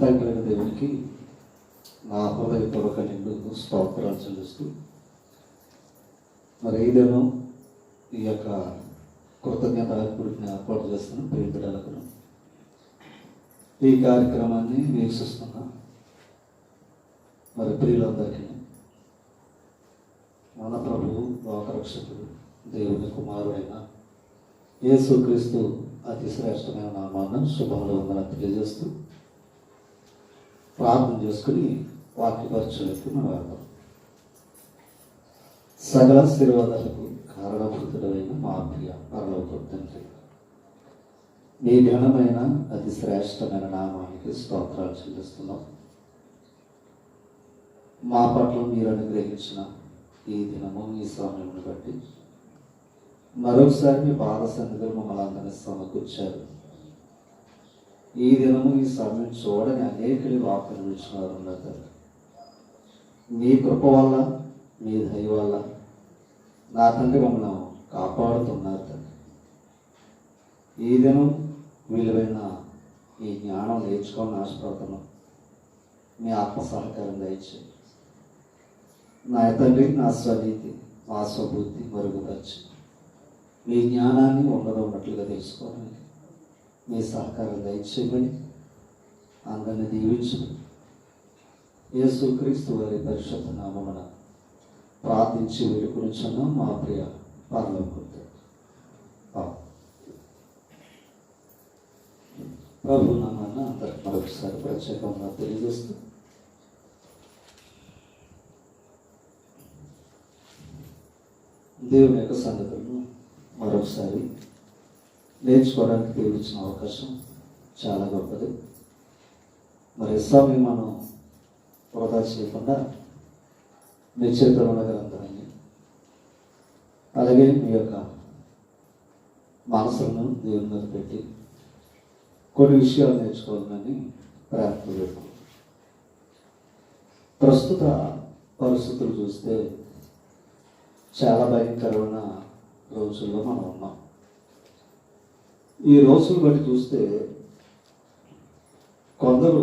తండ్రి దేవునికి నా హృదయపూర్వక నిండు స్తోత్రాలు చెల్లిస్తూ మరి ఏదేనో ఈ యొక్క కృతజ్ఞత గుడిని ఏర్పాటు చేస్తున్న ప్రియ బిడ్డలకు ఈ కార్యక్రమాన్ని వీక్షిస్తున్న మరి ప్రియులందరికీ మన ప్రభువు లోకరక్షకుడు దేవుని కుమారుడైన యేసుక్రీస్తు అతి శ్రేష్టమైన నామాన్ని శుభములు వందనాలు తెలియజేస్తూ ప్రార్థన చేసుకుని వాక్యపరిచయకు మనం వెళ్దాం. సకల ఆశీర్వాదాలకు కారణభూతుడైన మా ప్రియ పరలోక తండ్రి, మీ ఘనమైన అతి శ్రేష్టమైన నామానికి స్తోత్రాలు చెల్లిస్తున్నాం. మా పట్ల మీరు అనుగ్రహించిన ఈ దినము ఈ సమయంను బట్టి మరొకసారి మీ పాద సన్నిధిలో మమ్మల్ని అందరినీ సమకూర్చారు. ఈ దినము ఈ సమయం చూడని అనేకులు వాక్యం విడిచిన వారు ఉన్నారు. మీ కృప వల్ల మీ దయ వల్ల నా తండ్రి మమ్మల్ని కాపాడుతున్నారు తండ్రి. ఈ దినం విలువైన ఈ జ్ఞానం నేర్చుకోవాలని ఆశపడుతున్నాం. మీ ఆత్మ సహకారం దయచేయండి నా తండ్రి. నా స్వనీతి మా స్వబుద్ధి మరుగుపరిచి మీ జ్ఞానాన్ని ఉన్నట్లుగా తెలుసుకోవడానికి మీ సహకారం దయచేయమని అందరిని దీవించమని యేసుక్రీస్తు వారి పరిశుద్ధ నామమున ప్రార్థించి వేడుకొనుచున్నాం మా ప్రియ పరలోక తండ్రి. ప్రభు నామాన అందరికి మరొకసారి ప్రత్యేకంగా తెలియజేస్తూ దేవుని యొక్క సంగతులను మరొకసారి నేర్చుకోవడానికి దేవుడు ఇచ్చిన అవకాశం చాలా గొప్పది. మరి సమయం మనం వృధా చేయకుండా మీ చేతిలో ఉన్న గ్రంథాన్ని అలాగే మీ యొక్క మనసులను దేవుని మీద పెట్టి కొన్ని విషయాలు నేర్చుకోవాలని ప్రయత్నం పెట్టాం. ప్రస్తుత పరిస్థితులు చూస్తే చాలా భయంకరమైన రోజుల్లో మనం ఉన్నాం. ఈ రోజులు బట్టి చూస్తే కొందరు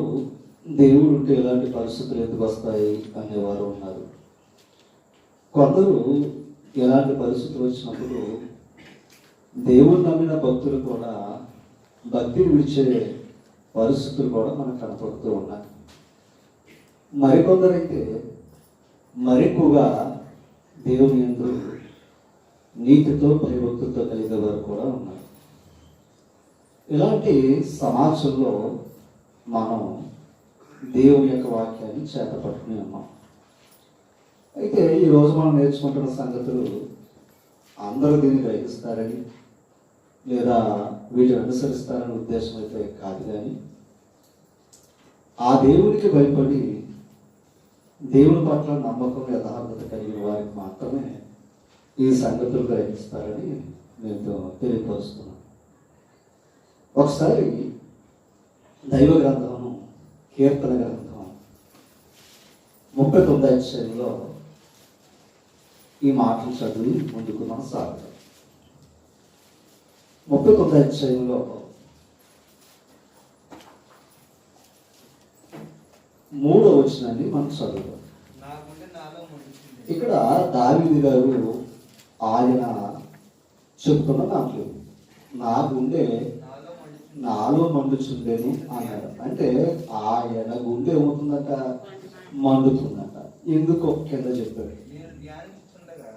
దేవుడు ఉంటే ఎలాంటి పరిస్థితులు ఎందుకు వస్తాయి అనేవారు ఉన్నారు. కొందరు ఎలాంటి పరిస్థితులు వచ్చినప్పుడు దేవుడు నమ్మిన భక్తులు కూడా భక్తిని విడిచే పరిస్థితులు కూడా మనకు కనపడుతూ ఉన్నాయి. మరికొందరైతే మరెక్కువగా దేవుని యందు నీతితో భయభక్తులతో కలిగే వారు కూడా ఉన్నారు. ఇలాంటి సమాజంలో మనం దేవుని యొక్క వాక్యాన్ని చేతపట్టుకుని ఉన్నాం. అయితే ఈరోజు మనం నేర్చుకుంటున్న సంగతులు అందరూ దీన్ని గ్రహిస్తారని లేదా వీటిని అనుసరిస్తారనే ఉద్దేశం అయితే కాదు. కానీ ఆ దేవునికి భయపడి దేవుని పట్ల నమ్మకం యథార్థత కలిగిన వారికి మాత్రమే ఈ సంగతులు గ్రహిస్తారని నేను తెలియపరుస్తున్నాను. ఒకసారి దైవ గ్రంథము కీర్తన గ్రంథం 39వ అధ్యాయంలో ఈ మాటలు చదివి ముందుకు మనం సాగుతాం. 39వ అధ్యాయంలో 3వ వచనాన్ని మనం చదువుతాం. ఇక్కడ దావీదు గారు ఆయన చెప్తున్న మాటలు, నా గుండె నాలో మండుచుండేను అన్నాడు. అంటే ఆయన గుండె ఏమవుతుందట? మండుతుందట. ఎందుకో కింద చెప్పాడు.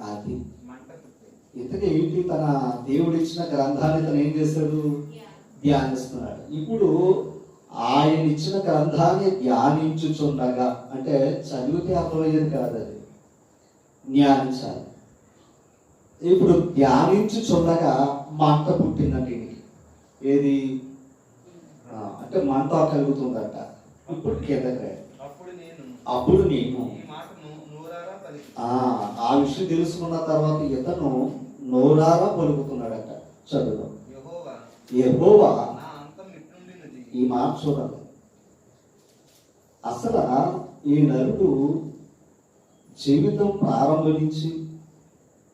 అది ఇంతకీ ఏంటి? తన దేవుడు ఇచ్చిన గ్రంథాన్ని తను ఏం చేశాడు? ధ్యానిస్తున్నాడు. ఇప్పుడు ఆయన ఇచ్చిన గ్రంథాన్ని ధ్యానించుచుండగా, అంటే చదివితే అర్థమయ్యేది కాదు, అది ధ్యానించాలి. ఇప్పుడు ధ్యానించుచుండగా మంట పుట్టిందంటే ఏది అంటే మంట కలుగుతుందట. ఇప్పుడు కిందకి అప్పుడు నేను ఆ విషయం తెలుసుకున్న తర్వాత ఇతను నోరారా పలుకుతున్నాడట. చదువు. యెహోవా ఈ మాట చూడాలి. అసలు ఈ నరుడు జీవితం ప్రారంభం నుంచి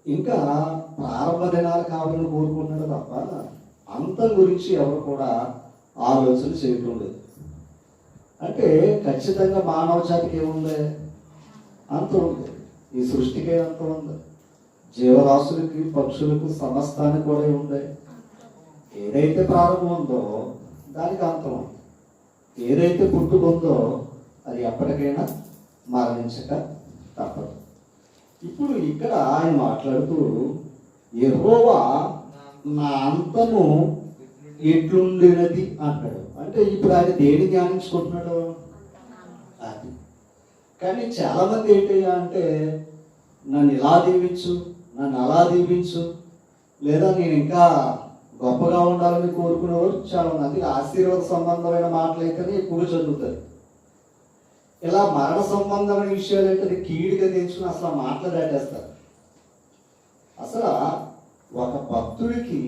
ఇంకా ప్రారంభ దినాలు కావాలని కోరుకున్నాడు తప్ప అంతం గురించి ఎవరు కూడా ఆలోచన చేయటం లేదు. అంటే ఖచ్చితంగా మానవ జాతికి ఏముంది? అంత ఉంది. ఈ సృష్టికే అంత ఉంది. జీవరాశులకి, పక్షులకు, సమస్తానికి కూడా ఉంది. ఏదైతే ప్రారంభం ఉందో దానికి అంతం ఉంది. ఏదైతే పుట్టుకుందో అది ఎప్పటికైనా మరణించక తప్పదు. ఇప్పుడు ఇక్కడ ఆయన మాట్లాడుతూ యెహోవా నా అంతము ఎట్లుండినది అంటాడు. అంటే ఇప్పుడు ఆయన దేని ధ్యానించుకుంటున్నాడు? అది. కానీ చాలా మంది ఏంటయ్యా అంటే నన్ను ఇలా దీవించు, నన్ను అలా దీవించు, లేదా నేను ఇంకా గొప్పగా ఉండాలని కోరుకునేవారు చాలా మంది. ఆశీర్వాద సంబంధమైన మాటలు అయితేనే ఎక్కువగా చదువుతారు. ఇలా మరణ సంబంధమైన విషయాలు అయితే కీడుగా తెచ్చుకుని అసలు ఆ మాటలు దాటేస్తారు. అసలు ఒక భక్తుడికి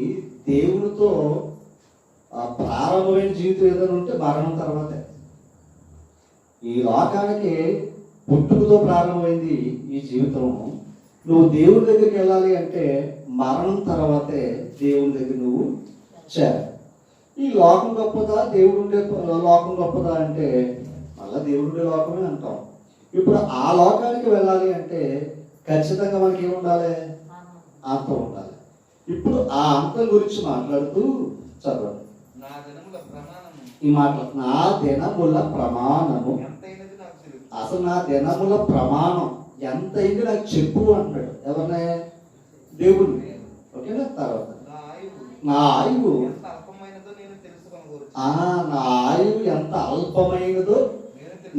దేవునితో ప్రారంభమైన జీవితం ఏదైనా ఉంటే మరణం తర్వాతే. ఈ లోకానికి పుట్టుకతో ప్రారంభమైంది ఈ జీవితం. నువ్వు దేవుని దగ్గరికి వెళ్ళాలి అంటే మరణం తర్వాతే దేవుని దగ్గర నువ్వు చేరాలి. ఈ లోకం గొప్పదా, దేవుడు ఉండే లోకం గొప్పదా అంటే మళ్ళా దేవుడు ఉండే లోకమే అంటాం. ఇప్పుడు ఆ లోకానికి వెళ్ళాలి అంటే ఖచ్చితంగా మనకి ఏముండాలి? అంతం ఉండాలి. ఇప్పుడు ఆ అంతం గురించి మాట్లాడుతూ చదవండి ఈ మాటలు. నా దినముల ప్రమాణము, అసలు నా దినముల ప్రమాణం ఎంతైంది నాకు చెప్పు అంటాడు. ఎవరినే? దేవుడు. ఓకేనా? తర్వాత నా ఆయువు నా ఆయువు ఎంత అల్పమైనదో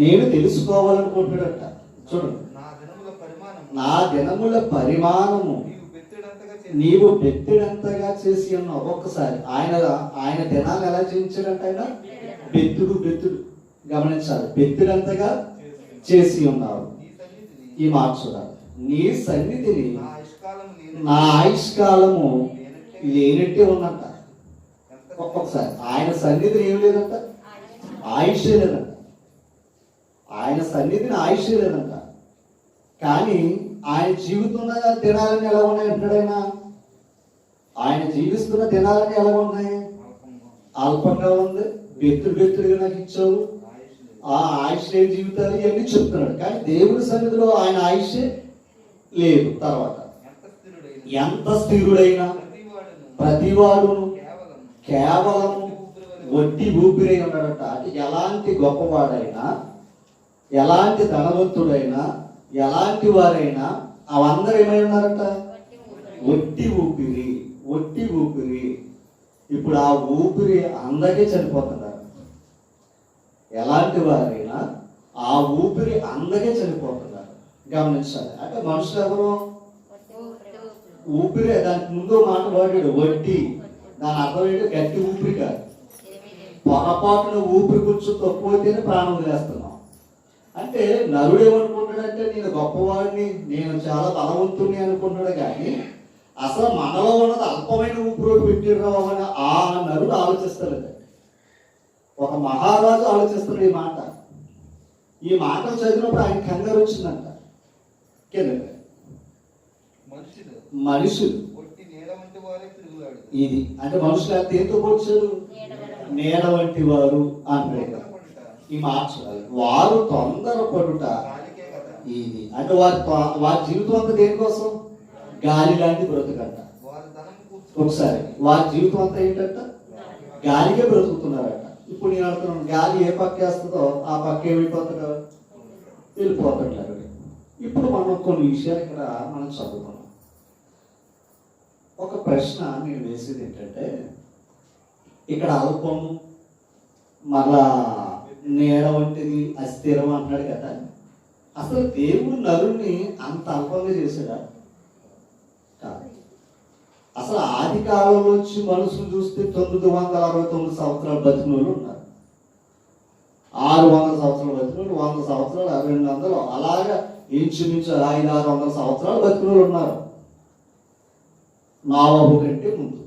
నేను తెలుసుకోవాలనుకుంటున్నాడట. చూడండి, నా దినముల పరిమాణము నీవు బెత్తిడంతగా చేసి ఉన్నావు. ఒక్కసారి ఆయన దినాలు ఎలా చేయించాడంట? ఆయన బెత్తుడు గమనించాలి. బెత్తిడంతగా చేసి ఉన్నావు. ఈ మాట చూడాలి. నీ సన్నిధిని నా ఆయుష్కాలము లేనట్టే ఉన్నట్ట. ఒక్కొక్కసారి ఆయన సన్నిధిని ఏం లేదంట? ఆయుషే లేదంట. ఆయన సన్నిధిని ఆయుషే లేదంట. కానీ ఆయన జీవితున్న దినాలని ఎలా ఉన్నాయి అంటాడైనా? ఆయన జీవిస్తున్న దినాలని ఎలా ఉన్నాయి? అల్పంగా ఉంది. బెత్తుడుగా నాకు ఇచ్చావు, ఆ ఆయుష్ లేని జీవితాలు ఇవన్నీ చెప్తున్నాడు. కానీ దేవుడి సన్నిధిలో ఆయన ఆయుషే లేదు. తర్వాత ఎంత స్థిరుడైనా ప్రతివాడును కేవలము వడ్డీ ఊపిరై ఉన్నాడట. అంటే ఎలాంటి గొప్పవాడైనా, ఎలాంటి ధనవంతుడైనా, ఎలాంటి వారైనా అవందరూ ఏమై ఉన్నారట? వడ్డీ ఊపిరి. వడ్డీ ఊపిరి. ఇప్పుడు ఆ ఊపిరి అందరికీ చనిపోతున్నారు. ఎలాంటి వారైనా ఆ ఊపిరి అందరికీ చనిపోతున్నారు. గమనించాలి. అంటే మనుషులు ఎవరు? ఊపిరి. దానికి ముందు మాట వాడాడు వడ్డీ. దాని అర్థం ఏంటో గట్టి ఊపిరి కాదు. పొరపాటున ఊపిరి కొంచెం తక్కువైతేనే ప్రాణం వదిలేస్తున్నాం. అంటే నరుడు ఏమనుకుంటాడంటే నేను గొప్పవాడిని, నేను చాలా బలవంతుని అనుకుంటాడు. కానీ అసలు మనలో ఉన్నది అల్పమైన ఊపిరి పెట్టిరావని ఆ నరుడు ఆలోచిస్తాడు. ఒక మహారాజు ఆలోచిస్తాడు ఈ మాట. ఈ మాటలు చదివినప్పుడు ఆయన కంగారు వచ్చిందంట. మనుషులు ఇది అంటే మనుషులు దేంతో పోల్చాడు? నీడ వంటి వారు అంటాడు. ఈ మాట వారు తొందరపడుట ఇది అంటే వారి జీవితం అంతా దేనికోసం? గాలి లాంటి బ్రతుకంట. ఒకసారి వారి జీవితం అంతా ఏంటంట? గాలికే బ్రతుకుతున్నారట. ఇప్పుడు నేను అడుగుతున్నాను, గాలి ఏ పక్క వేస్తుందో ఆ పక్క ఏమైపోతుందో వెళ్ళిపోతుంటారు. ఇప్పుడు మనం కొన్ని విషయాలు ఇక్కడ మనం చదువుకున్నాం. ఒక ప్రశ్న నేను వేసేది ఏంటంటే, ఇక్కడ అల్పము మళ్ళా నీడ వంటిది అస్థిరం అంటున్నాడు కదా. అసలు దేవుడు నరుణ్ణి అంత అల్పంగా చేశాడా? కాదు. అసలు ఆది కాలంలో వచ్చి మనుషులు చూస్తే 969 సంవత్సరాలు బతికిన వాళ్ళు ఉన్నారు. 600 సంవత్సరాలు బతికిన వాళ్ళు, 100 సంవత్సరాలు, 200, అలాగా ఇంచుమించు 500-600 సంవత్సరాలు బతికిన వాళ్ళు ఉన్నారు. నోవహు కంటే ముందు.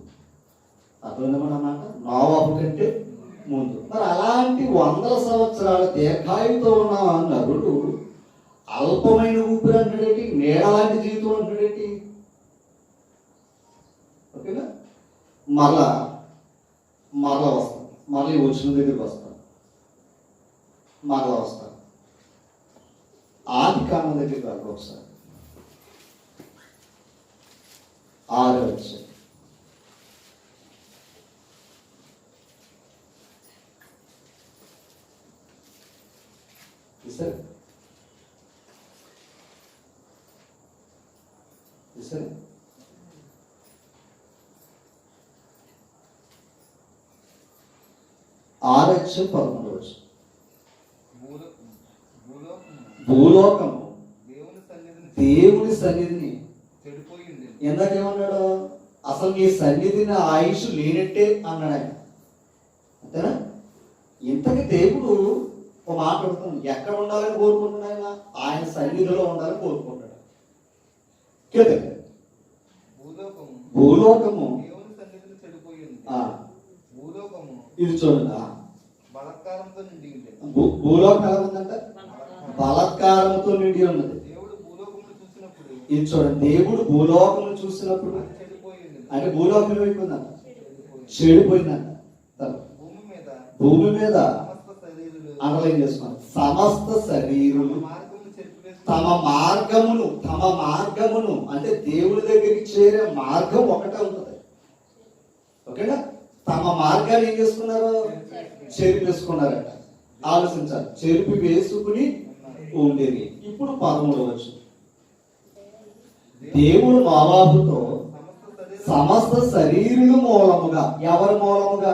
అర్థమైందన్నమాట. నోవహు కంటే ముందు. మరి అలాంటి 100 సంవత్సరాల దీర్ఘాయుతో ఉన్న నరుడు అల్పమైన ఊపిరి అంటాడేంటి? నీడ లాంటి జీవితం అంటాడేంటి? ఓకేనా? మరలా వస్తాం. మళ్ళీ వచ్చిన దగ్గరికి వస్తాం. మరలా వస్తాను. ఆది కాండం దగ్గరికి వెళ్ళి ఒకసారి 6వ అధ్యాయం. సరే సరే 6:11. భూలోకము దేవుని సన్నిధిని ఎందాకేమన్నాడు? అసలు నీ సన్నిధిని ఆయుష్ లేనట్టే అన్నాడు ఆయన. అంతేనా? ఇంతకి దేవుడు ఒక మాట అడుగుతున్నాడు, ఎక్కడ ఉండాలని కోరుకుంటున్నాడు? ఆయన సన్నిధిలో ఉండాలని కోరుకుంటాడు. భూలోకము ఇది చూడండి, భూలోకం ఎలా ఉందంట? బలత్కారంతో నిండి ఉన్నది. ఇది చూడండి, దేవుడు భూలోకమును చూసినప్పుడు అంటే భూలోకం ఏమైపోయిందంట? చెడిపోయిందంట. భూమి మీద అండర్లైన్ చేసుకున్నాను, సమస్త శరీరులు తమ మార్గమును అంటే దేవుడి దగ్గరికి చేరే మార్గం ఒకటే ఉంటుంది. ఓకేనా? తమ మార్గాన్ని ఏం చేసుకున్నారు? చెరిపి వేసుకున్నారట. ఆలోచించాలి, చెరిపి వేసుకుని ఉండేది. ఇప్పుడు 13వ వచనం, దేవుడు నోవాహుతో సమస్త శరీరుల మూలముగా, ఎవరి మూలముగా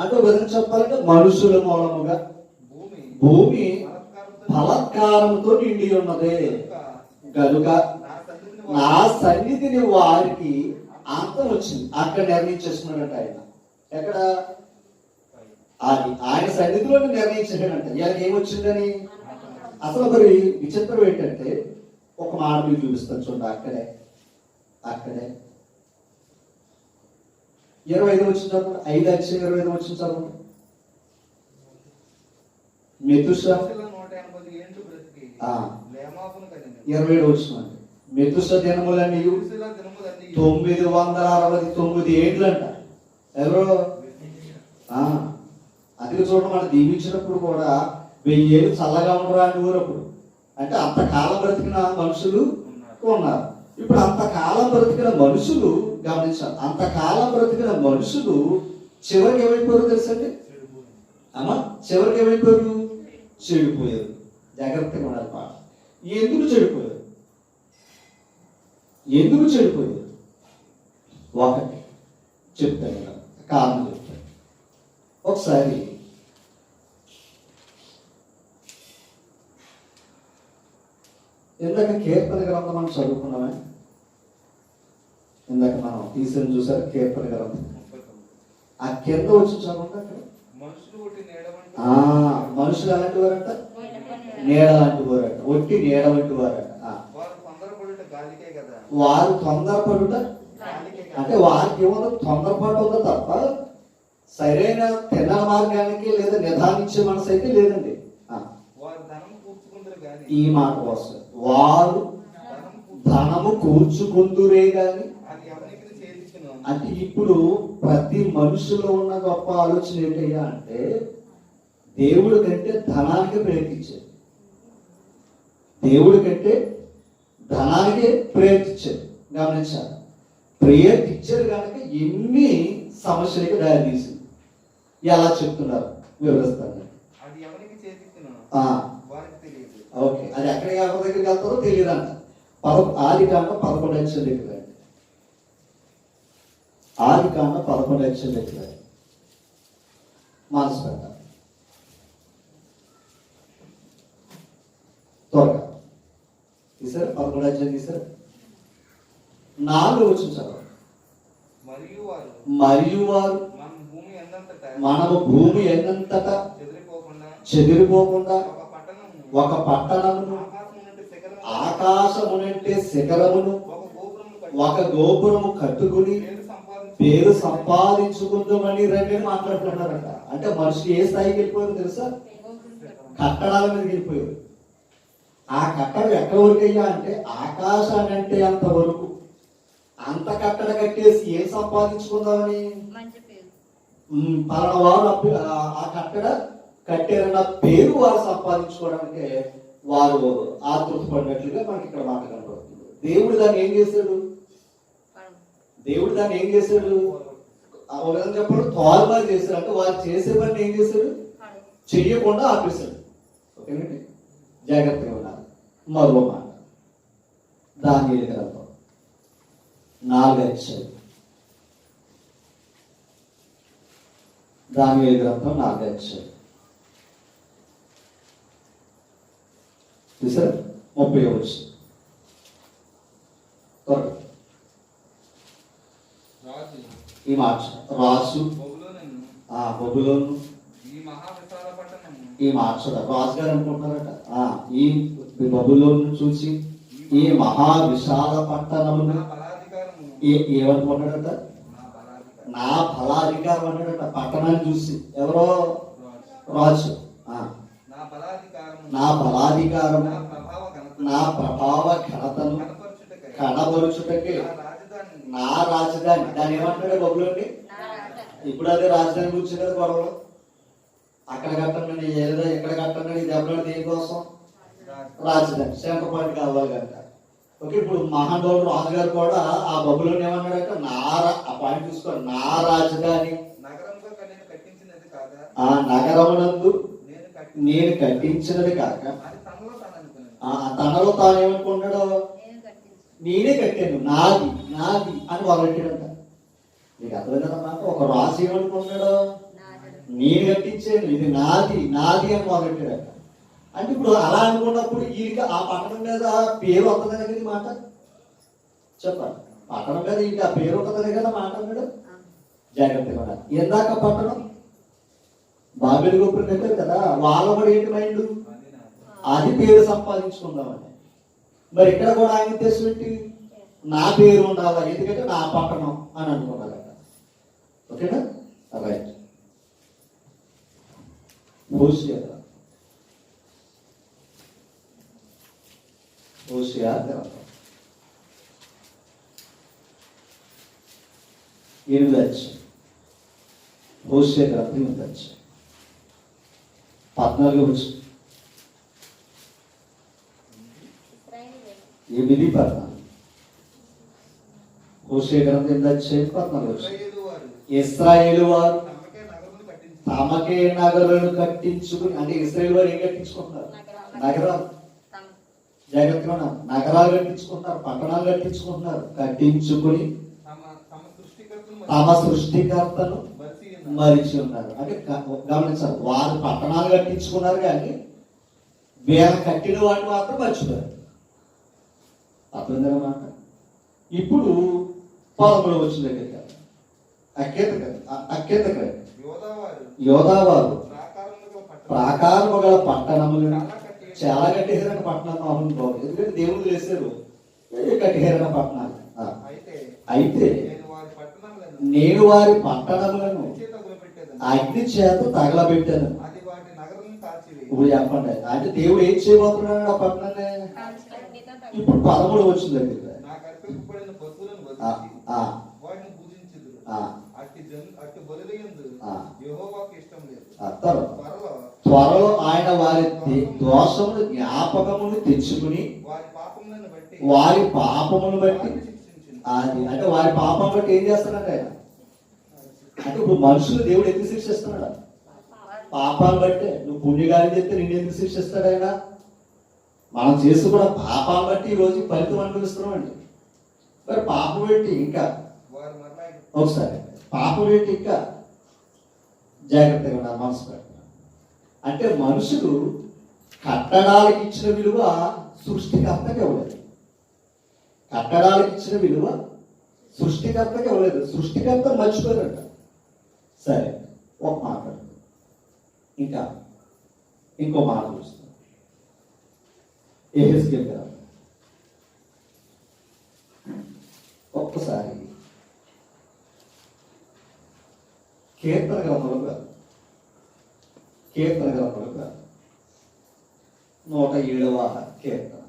అంటే విధంగా చెప్పాలంటే మనుషుల మూలముగా భూమి బలత్కారంతో నిండి ఉన్నదే గనుక నా సన్నిధిని వారికి అంతం వచ్చింది. అక్కడ నిర్ణయించేసుకున్నాడంట ఆయన. ఎక్కడ? ఆయన సన్నిధిలో నిర్ణయించాడంట. ఇలాగ ఏమొచ్చిందని. అసలు మరి విచిత్రం ఏంటంటే ఒక మాట మీకు చూపిస్తాను చూడండి. అక్కడే 25 వచ్చిన చదవండి. 5:25 వచ్చిన చదవండి. మెతుషా 27 వచ్చిన మెతుష దినములని 969 ఏండ్లంట. ఎవరో అందుకే చూడండి, మనం దీవించినప్పుడు కూడా 1000 ఏళ్ళు చల్లగా ఉండరా అని ఊరప్పుడు అంటే అంతకాలం బ్రతికిన మనుషులు ఉన్నారు. ఇప్పుడు అంతకాలం బ్రతికిన మనుషులు గమనించాలి, అంతకాలం బ్రతికిన మనుషులు చివరికి ఏమైపోయారు తెలుసండి? అమ్మా, చివరికి ఏమైపోయారు? చెడిపోయారు. జాగ్రత్తగా ఉండాలి పాట. ఎందుకు చెడిపోయారు? ఒకటి చెప్తాను కదా, కారణం చెప్తాను. ఒకసారి ఇందాక కీర్తన గ్రంథం మనం చదువుకున్నామే. ఇందాక మనం తీసుకుని చూసారు కీర్తన గ్రంథం. ఆ కింద వచ్చి చదవండి. అక్కడ మనుషులు ఎలాంటి వారంట? నీడ లాంటి వారంట. ఒట్టి నీడ వంటి వారంట. వారు తొందరపడుట అంటే వారికి ఏమో తొందరపాటు ఉందో తప్ప సరైన తిన్న మార్గానికి లేదా నిదానించే మనసు అయితే లేదండి. ఈ మాట వస్తుంది, వారు ధనము కూర్చుకుందురే గాని. అంటే ఇప్పుడు ప్రతి మనుషులో ఉన్న గొప్ప ఆలోచన ఏంటయ్యా అంటే దేవుడి కంటే ధనానికి ప్రయత్నించారు. దేవుడి కంటే ధనానికే ప్రయత్నించారు. గమనించాలి, ప్రయత్నించారు కనుక ఎన్ని సమస్యలకి దారి తీసింది. ఎలా చెప్తున్నారు వివరిస్తాను. ఓకే, అది ఎక్కడికి ఎవరి దగ్గరికి వెళ్తారో తెలియదంట. ఆదికాండం 11 దగ్గర, ఆదికాండం 11 దగ్గర మనసు పెట్టాలి త్వరగా. తీసారు 11 తీసారు. 4 వచ్చిన చదవండి. మరియు వారు మనము భూమి ఎన్నంతటా చెదిరిపోకుండా ఒక పట్టణమును, ఆకాశమునంటే శిఖరమును, ఒక గోపురము కట్టుకుని పేరు సంపాదించుకుందామని రండి మాట్లాడుతున్నారంట. అంటే మనిషి ఏ స్థాయికి వెళ్ళిపోయారు తెలుసా? కట్టడాల మీదకి వెళ్ళిపోయారు. ఆ కట్టడం ఎక్కడ వరకు అయ్యా అంటే ఆకాశాన్ని అంటే అంత వరకు. అంత కట్టడ కట్టేసి ఏం సంపాదించుకుందామని పలానా వారు ఆ కట్టడ కట్టారన్న పేరు వారు సంపాదించుకోవడానికి వారు ఆతృత పడినట్లుగా మనకి ఇక్కడ మాట కనబడుతుంది. దేవుడు దాన్ని ఏం చేశాడు? దేవుడు దాన్ని ఏం చేశాడు? చెప్పాడు, తారుమారు చేశాడు. అంటే వారు చేసే పని ఏం చేశాడు? చెయ్యకుండా ఆపేశాడు. ఓకేనండి, జాగ్రత్తగా ఉన్నారు. మరో మాట, దానియేలు గ్రంథం 4వ అధ్యాయం. దానియేలు గ్రంథం 4వ అధ్యాయం చూసారా? 30వ వచనం. ఈ మాట రాజు బబులోను ఈ మాట రాజు గారు అనుకుంటున్నారట. ఈ బబులోను చూసి ఈ మహా విశాల పట్టణమును ఏమనుకుంటాడట? నా బలాధికారం అన్నాడట. పట్టణాన్ని చూసి ఎవరో రాజు, నా బలాధికారం నా ప్రభావ ఘనతను కనబరుచుటకి నా రాజధాని. దాన్ని ఏమంటాడు బబులోని? ఇప్పుడు అదే రాజధాని గురించి కదా గొడవలు. అక్కడ కట్టండి, ఏదో ఎక్కడ కట్టండి, దెబ్బలు దేనికోసం? రాజధాని, సెంటర్ పాయింట్ కావాలి కనుక. ఓకే, ఇప్పుడు మహానుభావుడు రాజుగారు కూడా ఆ బబులోని ఏమన్నాడట? ఆ పాయింట్ చూసుకో, నా రాజధాని ఆ నగరమునందు నేను కట్టించినది కాక. తనలో తాను ఏమనుకుంటాడో? నేనే కట్టాను, నాది నాది అని మొదలెట్టాడంట. నీకు అర్థమైందన్నమాట. ఒక రాజు ఏమనుకుంటాడో? నేను కట్టించాను, ఇది నాది నాది అని మొదలెట్టాడంట. అంటే ఇప్పుడు అలా అనుకున్నప్పుడు ఈయనకి ఆ పట్టణం మీద పేరు వస్తుందనే కదా మాట. చెప్పండి, పట్టణం మీద ఈయనకి ఆ పేరు ఉంటుందనే కదా మాట అన్నాడు. జాగ్రత్తగా ఎందాక పట్టణం బాబేలు గోపురం కట్టారు కదా, వాళ్ళ కూడా ఏంటి మైండ్? అది పేరు సంపాదించుకుందామని. మరి ఇక్కడ కూడా ఆయన ఉద్దేశం ఏంటి? నా పేరు ఉండాలా, ఎందుకంటే నా పట్టణం అని అనుకున్నారట. ఓకేనా? రైట్. హోషేయ గ్రంథం 8వ అధ్యాయం. హోషేయ గ్రంథం 8వ అధ్యాయం 14వ వచనం. 8:14. హోషేయ గ్రంథం 8వ అధ్యాయం 14వ వచనం. ఇశ్రాయేలు వారు తమకే నగరాలను కట్టించుకుని, అంటే ఇశ్రాయేలు వారు ఏం కట్టించుకుంటున్నారు? నగరాలు. జాగ్రత్తగా ఉన్నారు. నగరాలు కట్టించుకుంటున్నారు, పట్టణాలు కట్టించుకుంటున్నారు. కట్టించుకుని తమ సృష్టికర్తను మరిచి ఉన్నారు. అంటే గమనించాలి, వారు పట్టణాలు కట్టించుకున్నారు కానీ వీళ్ళ కట్టిన వాటిని మాత్రం మర్చిపోయారు. అర్థమైందన్నమాట. ఇప్పుడు 13వ వచనం దగ్గరికి అక్కేతకరే యోధావారు ప్రాకారము గల పట్టణములు చాలా కట్టేశారని పట్టణం అవును బాబు. ఎందుకంటే దేవుడు చేశారు కట్టేశారన్న పట్టణాలు. అయితే నేను వారి పట్టణములను అగ్ని చేత తగలబెట్టాను. ఇప్పుడు చెప్పండి, అంటే దేవుడు ఏం చేయబోతున్నాడు ఆ పట్టణాన్ని? ఇప్పుడు 13వ వచనం దగ్గర త్వరలో ఆయన వారి దోషములు జ్ఞాపకమును తెచ్చుకుని వారి పాపమును బట్టి, అది అంటే వారి పాపం బట్టి ఏం చేస్తున్నాడు ఆయన? అంటే ఇప్పుడు మనుషులు దేవుడు ఎందుకు శిక్షిస్తున్నాడు? పాపాలు బట్టే. నువ్వు పుణ్యగాని చెప్తే నిన్ను ఎందుకు శిక్షిస్తాడు ఆయన? మనం చేసి కూడా పాపాలు బట్టి ఈ రోజు ఫలితం అనుభవిస్తున్నామండి. మరి పాపం పెట్టి ఇంకా ఒకసారి పాపం పెట్టి ఇంకా జాగ్రత్తగా ఉన్నారు. మనసు పెట్టిన అంటే మనుషులు కట్టడాలకు ఇచ్చిన విలువ సృష్టికర్తకి ఇవ్వలేదు. కట్టడాలకు ఇచ్చిన విలువ సృష్టికర్తకి ఇవ్వలేదు. సృష్టికర్త మర్చిపోయారంట. సరే, ఒక మాట ఇంకా ఇంకో మాట చూస్తాం. యెహెజ్కేలు గ్రంథం ఒక్కసారి కీర్తన గ్రంథంలో 107వ కీర్తన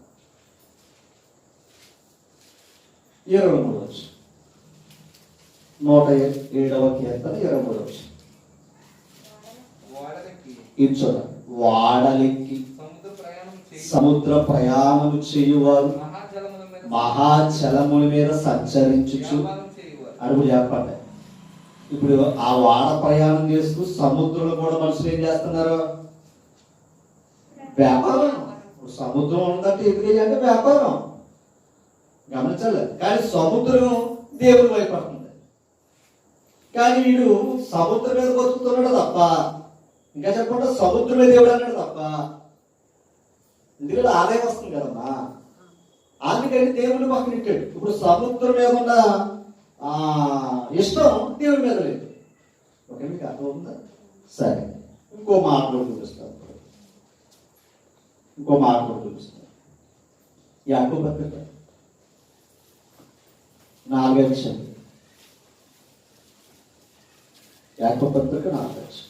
23వ వచనం. 107వ కీర్తన 23వ వచనం. ఇది చూడండి, వాడలెక్కి సముద్ర ప్రయాణము చేయువారు మహాచలముల మీద సంచరించుచు అడుగు చెప్పండి. ఇప్పుడు ఆ వాడ ప్రయాణం చేస్తూ సముద్రంలో కూడా మనుషులు ఏం చేస్తున్నారు? వ్యాపారం. సముద్రం ఉందంటే ఎదురు అంటే వ్యాపారం, గమనించాలి. కానీ సముద్రం దేవుని భయపడుతుంది. కానీ వీడు సముద్రం మీద బతుకుతున్నాడు తప్ప, ఇంకా చెప్పండి సముద్రమే దేవుడు అన్నాడు తప్ప, ఎందుకంటే ఆదాయం వస్తుంది కదమ్మా. అందుకని దేవుని పక్కన ఇట్టాడు. ఇప్పుడు సముద్రం మీద ఉన్న ఇష్టం దేవుడి మీద లేదు. ఓకే, మీకు అర్థం ఉందా? సరే, ఇంకో మాటలో చూపిస్తాను. యాకోబు పత్రిక 4వ అధ్యాయం. యాకోబు పత్రిక 4వ అధ్యాయం.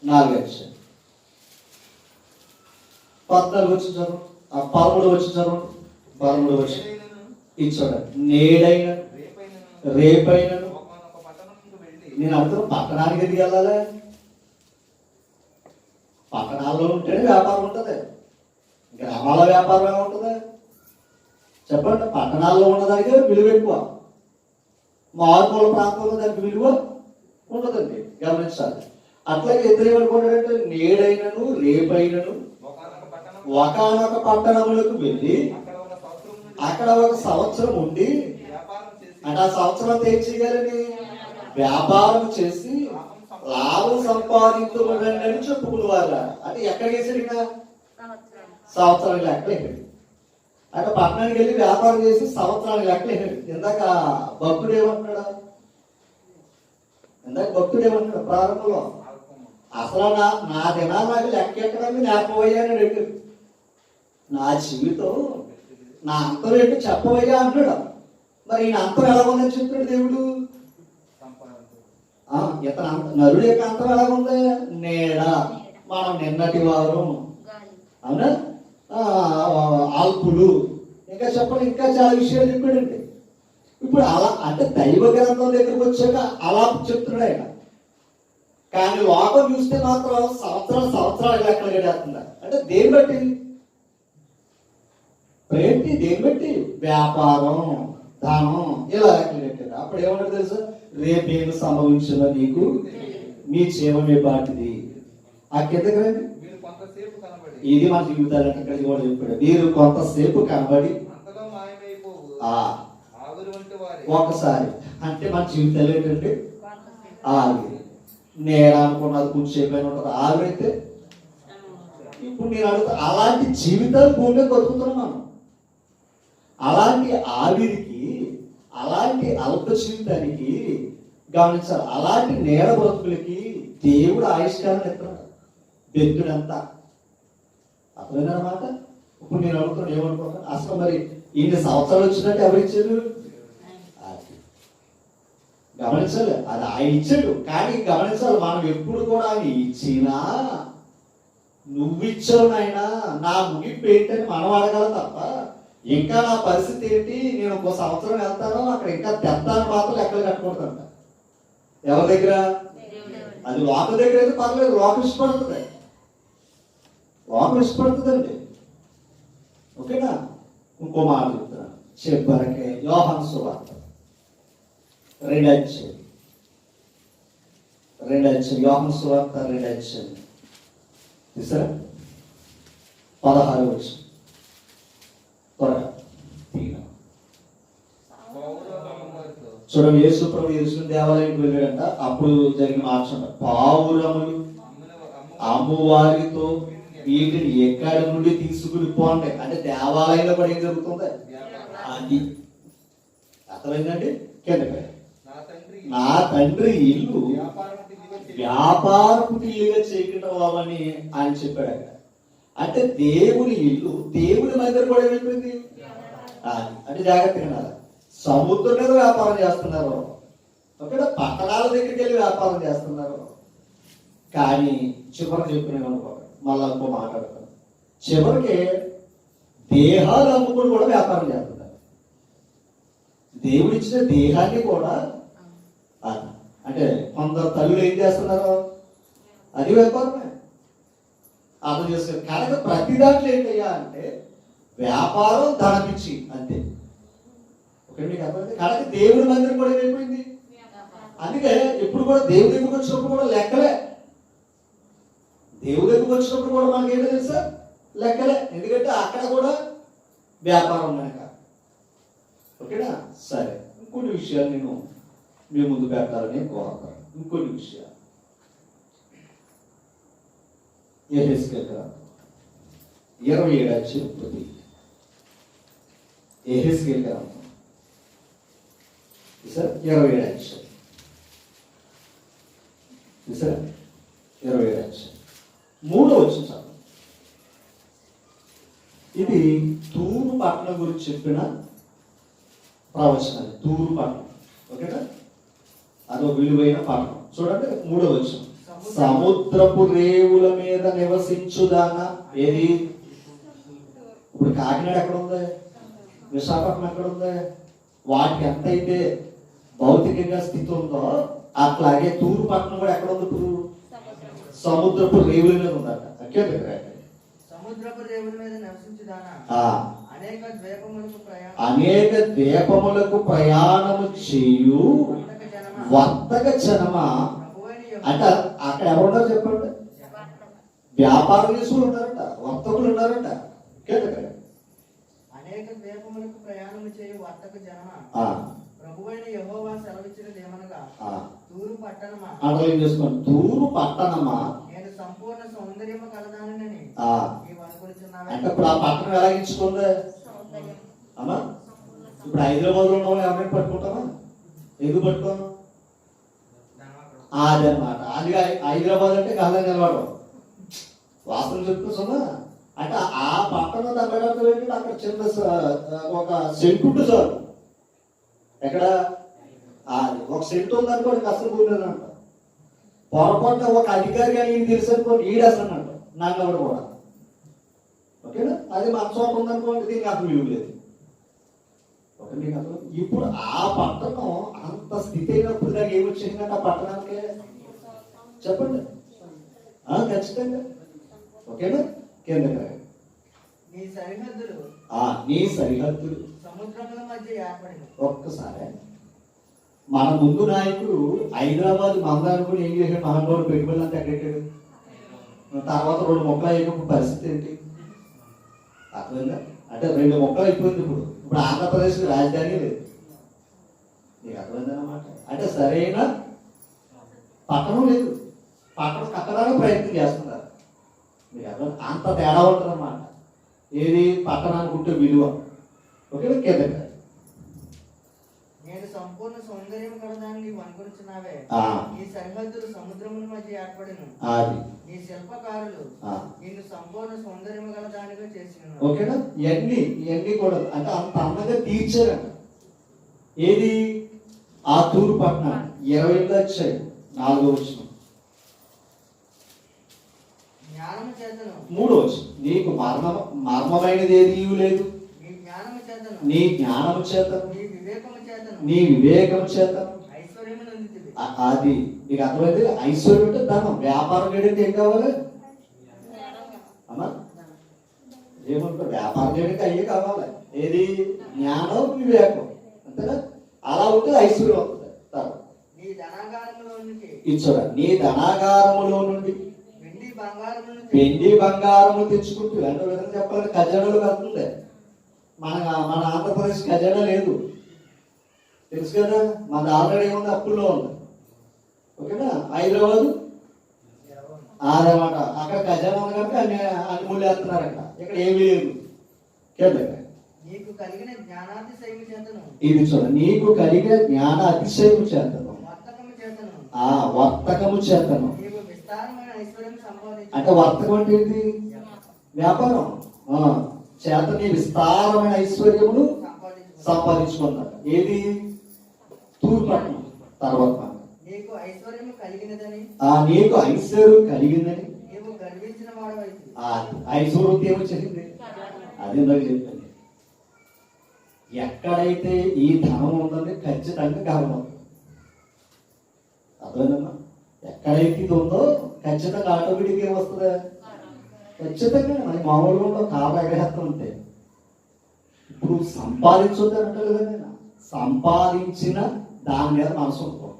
4వ అధ్యాయం 14 వచ్చి చదువు, 13 వచ్చి చదువు. 13 వచ్చి ఇది చూడండి, నేడైన రేపైనను. నేను అర్థం పట్టణానికి ఎదిగి వెళ్ళాలి. పట్టణాల్లో ఉంటేనే వ్యాపారం ఉంటుంది, గ్రామాల వ్యాపారం ఏముంటుంది చెప్పండి? పట్టణాల్లో ఉన్నదానికి విలువ ఎక్కువ, మారుమూల ప్రాంతంలో దానికి విలువ ఉండదండి, గమనించాలి. అట్లాగే ఇద్దరు ఏమనుకుంటాడంటే నేడైనను రేపైనను ఒకానొక పట్టణములకు వెళ్ళి అక్కడ ఒక సంవత్సరం ఉండి, అంటే ఆ సంవత్సరం అంతా ఏం చేయాలని? వ్యాపారం చేసి లాభం సంపాదించబడండి అని చెప్పుకునేవారు. అంటే ఎక్కడికి వేసాడు? సంవత్సరానికి లెక్కలేడు. అంటే పట్టణానికి వెళ్ళి వ్యాపారం చేసి సంవత్సరానికి లెక్కలేడు. ఇందాక భక్తుడు ఏమంటున్నాడు? ప్రారంభంలో అసలు నా దినాలు నాకు లెక్క ఎక్కడానికి లేకపోయాను రెడ్డి, నా జీవితం నా అంతం ఏంటో చెప్పవయ్యా అంటున్నాడు. మరి ఈయన అంతం ఎలా ఉందని చెప్తున్నాడు దేవుడు. ఇతను నరుడు యొక్క అంతం ఎలా ఉంది? నేడ, మనం నిన్నటి వారు, అవునా, అల్పులు, ఇంకా చెప్పండి, ఇంకా చాలా విషయాలు చెప్పాడండి. ఇప్పుడు అలా అంటే దైవ గ్రంథం దగ్గరకు వచ్చాక అలా చెప్తున్నాడు ఆయన. కానీ లోకం చూస్తే మాత్రం సంవత్సరాలు లెక్కలు గడేస్తుందా? అంటే దేని బట్టి? ఏంటి దేని బట్టి? వ్యాపారం, ధనం, ఇలా లెక్కలు కట్టారు. అప్పుడు ఏమన్నా తెలుసా? రేపేమి సంభవించిన నీకు మీ క్షేమమే బాటిది. ఆ కిందకి రండి. ఇది మన జీవితాలకి ఇక్కడ కూడా చెప్పాడు. మీరు కొంతసేపు కనబడి ఒకసారి, అంటే మన జీవితాలు ఏంటంటే ఆవిరి. నేరా అనుకున్నది కూర్చేపోయిన ఉంటుంది ఆవిరైతే. ఇప్పుడు నేను అడుగుతా, అలాంటి జీవితాలు భూమి మీద బతుకుతున్నాం మనం. అలాంటి ఆవిరికి, అలాంటి అల్ప జీవితానికి గమనించాలి, అలాంటి నేల బ్రతుకులకి దేవుడు ఆయుష్కాలం ఎత్తున్నాడు. బెత్తుడంతా అర్థమైందన్నమాట. ఇప్పుడు నేను అడుగుతున్నాను, ఏమనుకుంటాను అసలు మరి ఇన్ని సంవత్సరాలు వచ్చినట్టు ఎవరిచ్చారు? గమనించాలి, అది ఆయన ఇచ్చాడు. కానీ గమనించాలి, మనం ఎప్పుడు కూడా ఆయన ఇచ్చినా నువ్వు ఇచ్చావు నాయన, నా ముగింపు ఏంటని మనం అడగాలి తప్ప, ఇంకా నా పరిస్థితి ఏంటి, నేను ఇంకో సంవత్సరం వెళ్తాను అక్కడ ఇంకా తెస్తాను మాత్రం ఎక్కడ కట్టుకుంటాను. ఎవరి దగ్గర? అది లోక దగ్గర అయితే పర్లేదు, లోకం ఇష్టపడుతుంది, లోకం ఇష్టపడుతుందండి. ఓకేనా? ఇంకో మాట చెప్తున్నాను చివరికి, యోహాను సువార్త 2వ అధ్యాయం. యోహాను సువార్త 2వ అధ్యాయం చూసారా? 16 వచనం త్వరగా చూడండి. యేసు ప్రభు యేసుని దేవాలయానికి వెళ్ళాడంట. అప్పుడు జరిగిన మార్చంట, పావురములు అమ్మువారితో వీటిని ఎక్కడి నుండి తీసుకుని పోండి. అంటే దేవాలయంలో కూడా ఏం జరుగుతుంది? అది అర్థమైందండి. కిందకి, నా తండ్రి ఇల్లు వ్యాపారపు ఇల్లుగా చేయటం అని ఆయన చెప్పాడు. అంటే దేవుని ఇల్లు, దేవుని మందిరం కూడా ఏమైపోయింది అంటే జాగ్రత్తగా సముద్రం మీద వ్యాపారం చేస్తున్నారు, ఓకే, పట్టణాల దగ్గరికి వెళ్ళి వ్యాపారం చేస్తున్నారు. కానీ చివరికి చెప్పిన మళ్ళీ ఇంకో మాట్లాడతాను, చివరికి దేహాలు అమ్ముకుని కూడా వ్యాపారం చేస్తున్నారు. దేవుడిచ్చిన దేహాన్ని కూడా అంటే కొందరు తల్లులు ఏం చేస్తున్నారు, అది వ్యాపారమే అర్థం చేస్తారు. కనుక ప్రతి దాంట్లో ఏంటయ్యా అంటే వ్యాపారం ధనపిచ్చి అంతే. ఓకే, మీకు అర్థమైంది. కనుక దేవుడి మందిరం కూడా ఏమైపోయింది. అందుకే ఎప్పుడు కూడా దేవుడి దగ్గరకు వచ్చినప్పుడు కూడా లెక్కలే. దేవుడి దగ్గరకు వచ్చినప్పుడు కూడా మనకి ఏంటో తెలుసా, లెక్కలే. ఎందుకంటే అక్కడ కూడా వ్యాపారం కనుక. ఓకేనా, సరే. ఇంకొన్ని విషయాలు నేను మీ ముందు పెట్టాలని కోరుతాను. ఇంకొన్ని విషయాలు యెహెజ్కేలు గ్రంథం 27వ అధ్యాయం. యెహెజ్కేలు గ్రంథం 27వ అధ్యాయం. 27వ అధ్యాయం 3వ వచనం. ఇది తూరు పట్టణం గురించి చెప్పిన ప్రవచనం. తూరు పట్టణం, ఓకేనా, అదో విలువైన పట్టణం. చూడండి 3వ వచనం. సముద్రపు రేవుల మీద నివసించుదానా. ఏది ఇప్పుడు కాకినాడ ఎక్కడ ఉంది, విశాఖపట్నం ఎక్కడ ఉంది, వాటికి ఎంతైతే భౌతికంగా స్థితి ఉందో అట్లాగే తూరు పట్టణం కూడా ఎక్కడ ఉంది, ఇప్పుడు సముద్రపు రేవుల మీద ఉందట. సముద్రపు రేవుల మీద నివసించుదానా, అనేక ద్వీపములకు ప్రయాణము చేయు వర్తక జనమా. అంటే అక్కడ ఎవరున్నారు చెప్పండి, వ్యాపారం చేసుకుని ఉన్నారంట, వర్తకులు ఉన్నారంట. అనేక ద్వీపములకు ప్రయాణము చేయు వర్తక జనమా, ప్రభువైన యెహోవా సెలవిచ్చినది ఏమనగా, తూరు పట్టణమా, అర్థం చేసుకోండి, తూరు పట్టణమా, నేను సంపూర్ణ సౌందర్యము కలదానని అంటే ఇప్పుడు ఆ పట్టణం ఎలాగించుకుంది అమ్మా. ఇప్పుడు హైదరాబాద్ లో ఉన్న వాళ్ళు ఎవరైనా పట్టుకుంటామా, ఎందుకు పట్టుకోను, అదనమాట. అది హైదరాబాద్ అంటే కాదని నిలబడడం వాసన చెప్తున్నా. అంటే ఆ పట్టణం తగ్గడం ఏంటంటే అక్కడ చిన్న ఒక సెంటు ఉంటుంది సార్. ఎక్కడ ఒక సెంటు ఉందనుకోండి, కష్టం కూలిందంట. పొరపాటున ఒక అధికారి కానీ ఈయన తెలుసు అనుకోండి, ఈడేస్తానంట నన్ను కూడా. ఓకేనా, అది మన చోట ఉందనుకోండి, దీనికి అసలు విలువ లేదు. ఓకే, మీకు అసలు ఇప్పుడు ఆ పట్టణం అంత స్థితి అయినప్పుడు దానికి ఏమొచ్చిందంటే ఆ పట్టణానికి చెప్పండి ఖచ్చితంగా. ఓకేనా, కింద నీ సరిహద్దులు సముద్రముల మధ్య ఏర్పడిన. ఒక్కసారి మన ముందు నాయకుడు హైదరాబాద్ మందానుకుని ఏం చేశాడు, మహానుభావుడు పెట్టుబడులు అంతా ఎక్కడెట్టాడు. తర్వాత 2 మొక్కలు అయినప్పుడు పరిస్థితి ఏంటి అర్థంగా, అంటే 2 మొక్కలు అయిపోయింది. ఇప్పుడు ఆంధ్రప్రదేశ్ రాజధాని లేదు. నీకు అర్థమైందన్నమాట. అంటే సరైన పట్టణం లేదు, పట్టణం కట్టడానికి ప్రయత్నం చేస్తున్నారు. మీకు అర్థం, అంత తేడా ఉంటుంది అన్నమాట. ఏది పట్టణానికి ఉంటే విలువ. ఓకే, కింద నేను సంపూర్ణ సౌందర్యం కలదాన్ని నీవు అనుకుంటున్నావే, ఈ సరిహద్దులు సముద్రముల మధ్య ఏర్పడిను. నీ శిల్పకారులు నిన్ను సంపూర్ణ సౌందర్యం కలదానిగా చేసినారు. ఓకేనా, ఇవన్నీ కూడా అంటే అంత అందంగా తీర్చారంట. ఏది ఆ తూరు పట్టణం 20వ అధ్యాయం 4వ వచనం. జ్ఞానము చేతను 3వ వచనం. నీకు మర్మమైనది ఏది లేదు, నీ జ్ఞానము చేతను నీ వివేకము చేతను ఐశ్వర్యము నందితివి. అది నీకు అర్థమైంది. ఐశ్వర్యం అంటే ధనం. వ్యాపారం చేయడానికి ఏం కావాలి అమ్మా, ఏమంటారు, వ్యాపారం చేయడానికి అయ్యే కావాలి. ఏది జ్ఞానం వివేకం, అంతేనా. అలా ఉంటే ఐశ్వర్యం అవుతుంది. ఇచ్చోరా, నీ ధనాగారములో నుండి వెండి బంగారము తెచ్చుకుంటూ అంటే విధంగా చెప్పాలంటే ఖజానాలు కడుతుంది. మన ఆంధ్రప్రదేశ్ ఖజానా లేదు, తెలుసు కదా. మన ఆల్రెడీ ఉంది, అప్పుల్లో ఉంది. ఓకేనా, హైదరాబాద్ అదనమాట. అక్కడ ఖజానా ఉంది కనుక అన్ని ముళ్ళు వేస్తున్నారు. అక్కడ ఇక్కడ ఏమీ లేదు. నీకు కలిగిన జ్ఞానాతిశయము చేతను, ఇది చూడండి, నీకు కలిగిన జ్ఞాన అతిశయము చేతను, వర్తకము చేతను. అంటే వర్తకం అంటే ఏంటి, వ్యాపారం చేత నీ విస్తారమైన ఐశ్వర్యమును సంపాదించుకున్నారు. ఏది తూరు పట్టణం. తర్వాత నీకు ఐశ్వర్యం కలిగినదని, నీకు ఐశ్వర్యం కలిగిందని నీవు గర్వించిన వాడవైతే. ఐశ్వర్యం ఏమో చెప్పింది, అది నాకు చెప్పింది. ఎక్కడైతే ఈ ధనం ఉందని ఖచ్చితంగా గర్వం. అర్థమైందమ్మా? ఎక్కడైతే ఇది ఉందో ఖచ్చితంగా ఆటోమేటిక్ ఏమొస్తుందా? ఖచ్చితంగా మరి మామూలుగా కాళ్ళ ఎగరేస్తూ ఉంటే. ఇప్పుడు సంపాదించొద్దు అంటే కదండి, సంపాదించిన దాని మీద మనసు ఉంటుంది.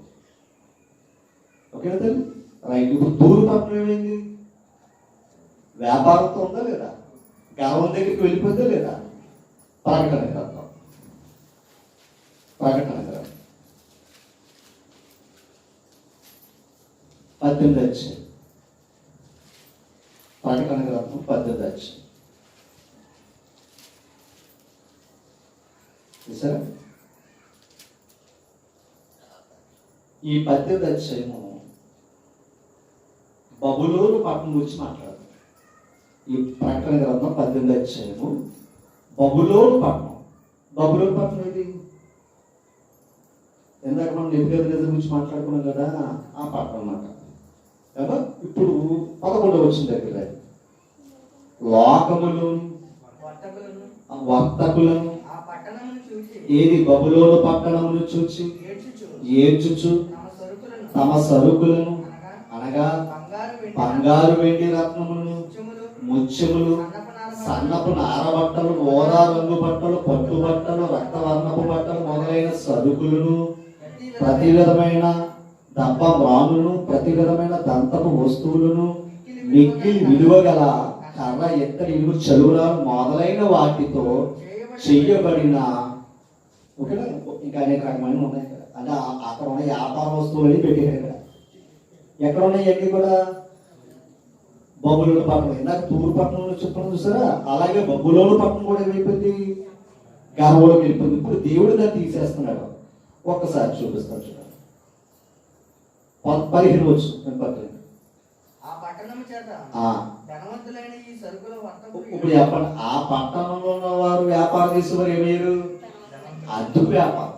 ఓకేనా తల్లి? రైట్. ఇప్పుడు తూరు పట్టణం ఏమైంది? వ్యాపారంతో ఉందా లేదా? గర్వం దగ్గరికి వెళ్ళిపోయిందా లేదా? ప్రకటన గ్రంథం, ప్రకటన గ్రంథం 18వ అధ్యాయం, ప్రకటన గ్రంథం 18వ అధ్యాయం చూసారా? ఈ 18వ అధ్యాయము బబులోను పట్టణం గురించి మాట్లాడుతుంది. ఈ ప్రకటన గ్రంథం 18వ అధ్యాయము బబులోను పట్టణం. బబులోను పట్టణం ఇది ఇందాక మనం నెబుకద్నెజరు గురించి మాట్లాడుకున్నాం కదా, ఆ పట్టణం అన్నమాట. కదా ఇప్పుడు 11వ వచనం దగ్గర లోకములు వర్తకులను ఏది బబులోను పట్టణమును చూచి ఏడ్చుచు తమ సరుకులను అనగా బంగారు వెండి రత్నములను ముత్యములు సన్నపు నారబట్టలు ఓదా రంగు బట్టలు పట్టు బట్టలు రక్తవర్ణపు బట్టలు మొదలైన సరుకులను ప్రతి విధమైన దబ్బ మ్రానులను ప్రతి విధమైన దంతపు వస్తువులను మిక్కిలి విలువ గల కర్ర ఎత్తడి ఇనుము చలువరాలు మొదలైన వాటితో చెయ్యబడిన ఓకేనా. ఇంకా అనేక రకమైన ఉన్నాయి కదా, అంటే అక్కడ ఉన్న వ్యాపార వస్తువులు అని పెట్టారు ఇక్కడ. ఎక్కడ ఉన్నాయి అన్నీ కూడా? బబులోను పట్టణం. ఇందాక తూరు పట్టణంలో చెప్పడం చూసారా, అలాగే బబులోను పట్టణం కూడా ఏమైపోయింది? గర్వంలోకి వెళ్ళిపోయింది. ఇప్పుడు దేవుడు దాన్ని తీసేస్తున్నాడు. ఒక్కసారి చూపిస్తాను చూడండి. 15 వచ్చు. ఇప్పుడు చెప్పండి, ఆ పట్టణంలో ఉన్న వారు వ్యాపారం చేసేవారు ఏమయ్యారు? అద్దుకు వ్యాపారం.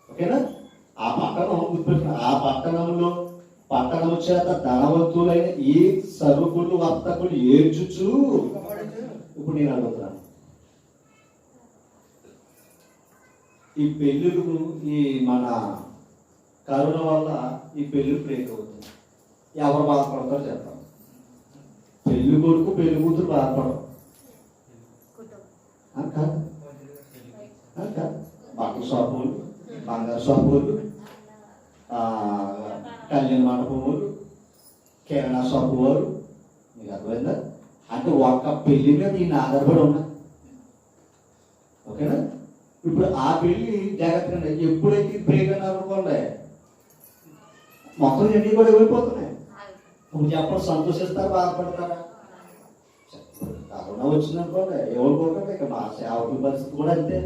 ఓకేనా? ఆ పట్టణం గుర్తుపెట్టిన, ఆ పట్టణము చేత ధనవంతులైన ఈ సరుకులు వర్తకులు ఏడ్చుచు. ఇప్పుడు నేను అడుగుతున్నాను, ఈ పెళ్ళిళ్ళు, ఈ మన కరోనా వల్ల ఈ పెళ్ళిళ్ళు బ్రేక్ అవుతుంది. ఎవరు బాధపడతారో చెప్తాను. పెళ్లి కొడుకు పెళ్లి కూతురు బాధపడరు. బట్టల షాపు వాళ్ళు, బంగారు షాపు వాళ్ళు, కళ్యాణ మండపం వాళ్ళు, కిరాణా షాపు వాళ్ళు. మీకు అర్థమైందా? అంటే ఒక్క పెళ్లి మీద ఈయన ఆధారపడి ఉన్నా. ఓకేనా? ఇప్పుడు ఆ పెళ్లి జాగ్రత్తగా ఎప్పుడైతే బ్రేక్ అన్నారు అనుకోండి, మొత్తం ఎన్ని కూడా వెళ్ళిపోతున్నాయి. ఇప్పుడు చెప్పండి, సంతోషిస్తారా బాధపడతారా? కరోనా వచ్చిందనుకోండి ఎవరు పోకండి, ఇక మా సేవకుల పరిస్థితి కూడా అంతే.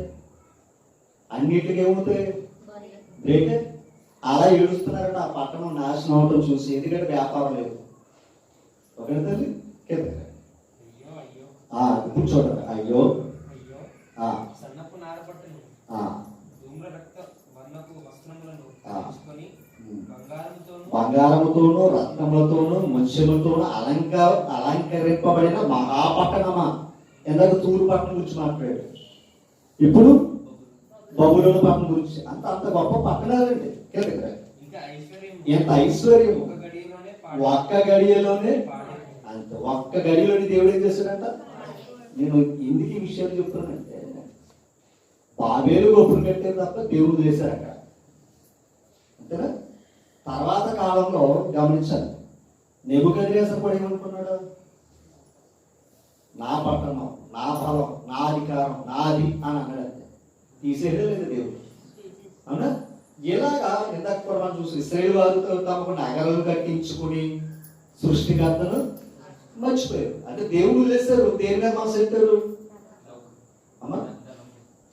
అన్నిటికీ ఏమవుతాయి? బ్రేక్. అలా ఏడుస్తున్నారంటే ఆ పట్టణం నాశనం అవటం చూసి, ఎందుకంటే వ్యాపారం లేదు. ఓకే తల్లి? ఇప్పుడు చూడండి, అయ్యో బంగారముతోనూ రత్నములతోనూ ముత్యములతోనూ అలంకరింపబడిన మహాపట్టణమా. ఎందాక తూరు పట్టణం గురించి మాట్లాడాడు, ఇప్పుడు బబులోను పట్టణం గురించి. అంత గొప్ప పట్టణాలండి. ఎంత ఐశ్వర్యం! ఒక్క గడియలోనే అంత ఒక్క గడియలోనే దేవుడు ఏం చేశాడంట? నేను ఎందుకు ఈ విషయాలు చెప్తున్నానంటే, బాబేలు గోపురం కట్టారు తప్ప దేవుడు చేశారు అక్కడ, అంతేనా? తర్వాత కాలంలో గమనించాలి, నెబుకద్నెజరు కూడా ఏమనుకున్నాడు? నా పట్టణం, నా ఫలం, నా అధికారం, నాది అని అన్నాడు. తీసేయడం లేదు దేవుడు, అవునా? ఇలాగా ఇందాక కూడా మనం చూసి ఇశ్రాయేలు వారితో తమకు నగరాలు కట్టించుకుని సృష్టికర్తను మర్చిపోయారు. అంటే దేవుడు వదిలేస్తారు. దేని మీద మనసు పెట్టారు? అమ్మా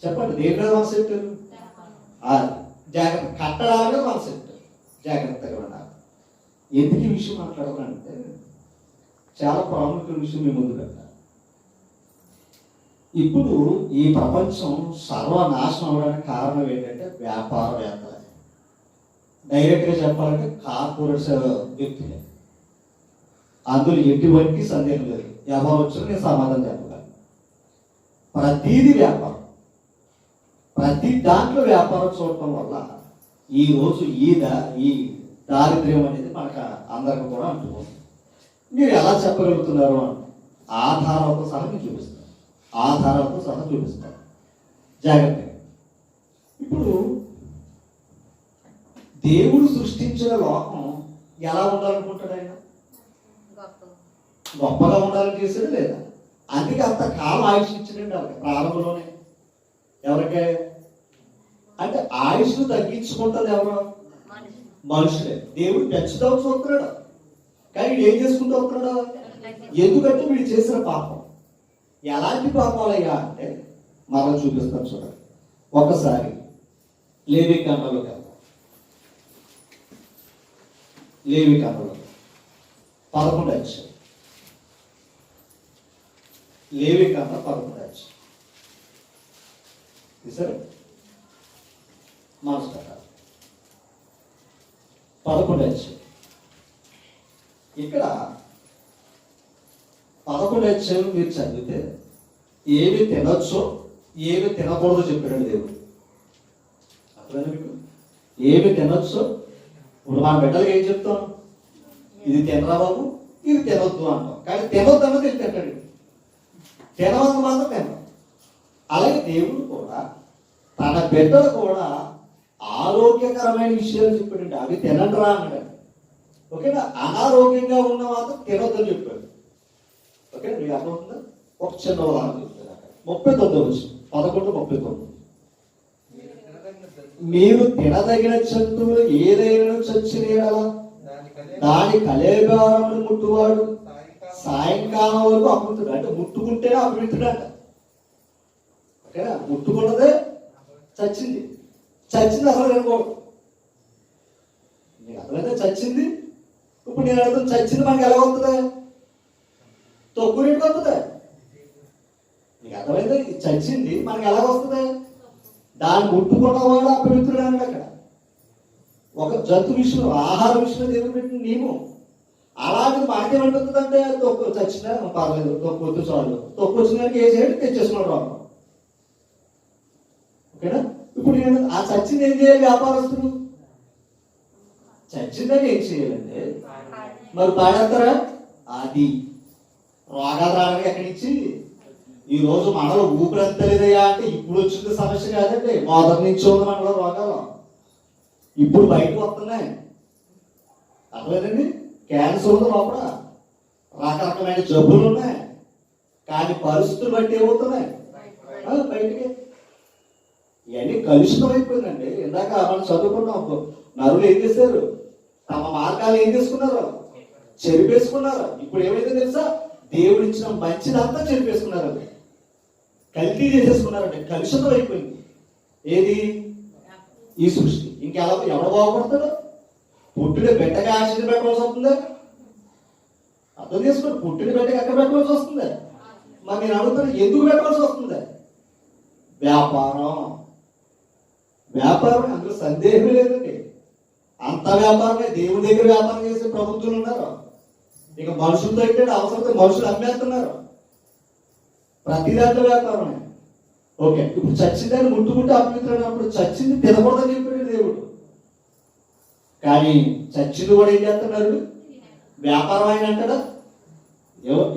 చెప్పండి, దేని మీద మనసు పెట్టారు? జాగ్రత్త కట్టడాలుగా మనసు పెట్టారు. జాగ్రత్తగా ఉండాలి. ఎందుకు ఈ విషయం మాట్లాడాలంటే, చాలా ప్రాముఖ్యమైన విషయం మీ ముందు పెట్టాలి. ఇప్పుడు ఈ ప్రపంచం సర్వనాశనం అవడానికి కారణం ఏంటంటే వ్యాపారవేత్తలే. డైరెక్ట్గా చెప్పాలంటే కార్పొరేట్ వ్యక్తులే. అందులో ఎటువంటి సందేహం లేదు. ఎవరు వచ్చినా నేను సమాధానం చెప్పగలను. ప్రతీది వ్యాపారం. ప్రతి దాంట్లో వ్యాపారం చూడటం వల్ల ఈరోజు ఈ దారిద్ర్యం అనేది మనకు అందరికి కూడా అంటుకోండి. మీరు ఎలా చెప్పగలుగుతున్నారు అని ఆధారాలతో సహా మీకు చూపిస్తారు. ఆధారాలతో సహా చూపిస్తారు. జాగ్రత్తగా. ఇప్పుడు దేవుడు సృష్టించిన లోకం ఎలా ఉండాలనుకుంటాడు? ఆయన గొప్పగా ఉండాలని చేసాడు లేదా? అందుకే అంత కాలం ఆయుష్ ఇచ్చిందండి వాళ్ళకి ప్రారంభంలోనే. ఎవరికే అంటే ఆయుష్ తగ్గించుకుంటుంది ఎవరు? మనుషులే. దేవుడు పెంచుతావు చూస్తున్నాడు, కానీ వీడు ఏం చేసుకుంటూ వస్తున్నాడు? ఎందుకంటే వీడు చేసిన పాపం. ఎలాంటి పాపాలయ్యా అంటే మనం చూపిస్తాం చూడండి. ఒకసారి లేవికాండంలోకి వెళ్తాం. లేవికాండంలో 11వ అధ్యాయం. లేవికాండం 11వ అధ్యాయం. సరే, మనసు పెట్టాలి. 11వ అధ్యాయం. ఇక్కడ 11వ అధ్యాయం మీరు చదివితే ఏమి తినొచ్చో ఏమి తినకూడదో చెప్పాడు దేవుడు. అర్థమైంది మీకు? ఏమి తినొచ్చో. ఇప్పుడు మన బిడ్డలకి ఏం చెప్తాం? ఇది తినరా బాబు, ఇది తినొద్దు అంటాం. కానీ తినొద్దు అన్నది ఇది తింటాడు. తినవద్దు మాత్రం తినడం. అలాగే దేవుడు కూడా తన బిడ్డలు కూడా ఆరోగ్యకరమైన విషయాలు చెప్పాడండి. అవి తినండిరా అన్నాడు. ఓకేనా? అనారోగ్యంగా ఉన్న మాత్రం తినొద్దని చెప్పాడు. ఓకే, మీకు అర్థమవుతుందా? ఒక చిన్న ఉదాహరణ చెప్తాను. 39 11:39. మీరు తినదగిన జంతువులు ఏదైనా చచ్చిన యెడల దాని కళేబరమును ముట్టువాడు సాయంకాలం వరకు అపవిత్రుడు. అంటే ముట్టుకుంటేనే అపవిత్రుడు అంట. ఓకేనా? ముట్టుకున్నదే చచ్చింది. చచ్చింది అసలు తినకూడదు. నీకు అర్థమైతే చచ్చింది. ఇప్పుడు నేను అర్థం, చచ్చింది మనకి ఎలా వస్తుంది? తక్కువ రేటుకి వస్తుంది. నీకు అర్థమైతే చచ్చింది మనకి ఎలా వస్తుంది? దాన్ని ముట్టుకున్నవాడు అపవిత్రుడు అన్నాడు అక్కడ. ఒక జంతు విషయంలో, ఆహార విషయంలో దేవుడు పెట్టిన నియమం. అలాంటిది మనకేమనిపిస్తుంది అంటే తక్కువ చచ్చినా పర్లేదు, తక్కువ వద్దు చాలు, తక్కువ వచ్చిన దానికి ఏ చేయడం తెచ్చేసుకున్నాడు రాను. ఓకేనా? ఇప్పుడు నేను ఆ చచ్చింది ఏం చేయాలి? వ్యాపారస్తుడు చచ్చిందని ఏం చేయాలంటే మరి పాడేస్తారా? అది రోగాలు రావడానికి ఎక్కడి నుంచి? ఈ రోజు మనలో ఊపిరంతలేదయ్యా అంటే ఇప్పుడు వచ్చింది సమస్య కాదండి. మొదటి నుంచి ఉంది మనలో రోగాలు. ఇప్పుడు బయటకు వస్తున్నాయి. అర్థమైందండి? క్యాన్సర్ ఉంది లోపల, రకరకమైన జబ్బులు ఉన్నాయి. కానీ పరిస్థితులు బట్టి ఏమవుతున్నాయి? బయటికి ఇవన్నీ కలుషితం అయిపోయిందండి. ఇందాక మనం చదువుకున్నాం. నరులు ఏం చేశారు? తమ మార్గాలు ఏం చేసుకున్నారు? చెరిపేసుకున్నారు. ఇప్పుడు ఏమైతే తెలుసా? దేవుడు ఇచ్చిన మంచిదంతా చెరిపేసుకున్నారు. అది కల్తీ చేసేసుకున్నారండి. కలుషితం అయిపోయింది. ఏది? ఈ సృష్టి. ఇంకెలా ఎవడ బాగుపడతాడు? పుట్టిన బిడ్డకి ఆశీర్వాదం పెట్టవలసి వస్తుందా? అర్థం చేసుకోండి. పుట్టిన బిడ్డకి ఎక్కడ పెట్టవలసి వస్తుందా? మరి నేను అడుగుతాను, ఎందుకు పెట్టవలసి వస్తుందా? వ్యాపారం. వ్యాపారం, అందులో సందేహం లేదండి. అంత వ్యాపారమే. దేవుడి దగ్గర వ్యాపారం చేసే ప్రభుత్వాలు ఉన్నారు. ఇక మనుషులతో అయితే అవసరంతో మనుషులు అమ్మేస్తున్నారు. ప్రతి దాంట్లో వ్యాపారమే. ఓకే, ఇప్పుడు చచ్చిందని ముట్టుకుంటే అపవిత్రమైనప్పుడు చచ్చింది తినకూడదని చెప్పాడు దేవుడు. కానీ చచ్చింది కూడా ఏం చేస్తున్నారు? వ్యాపారం ఆయన అంటాడా?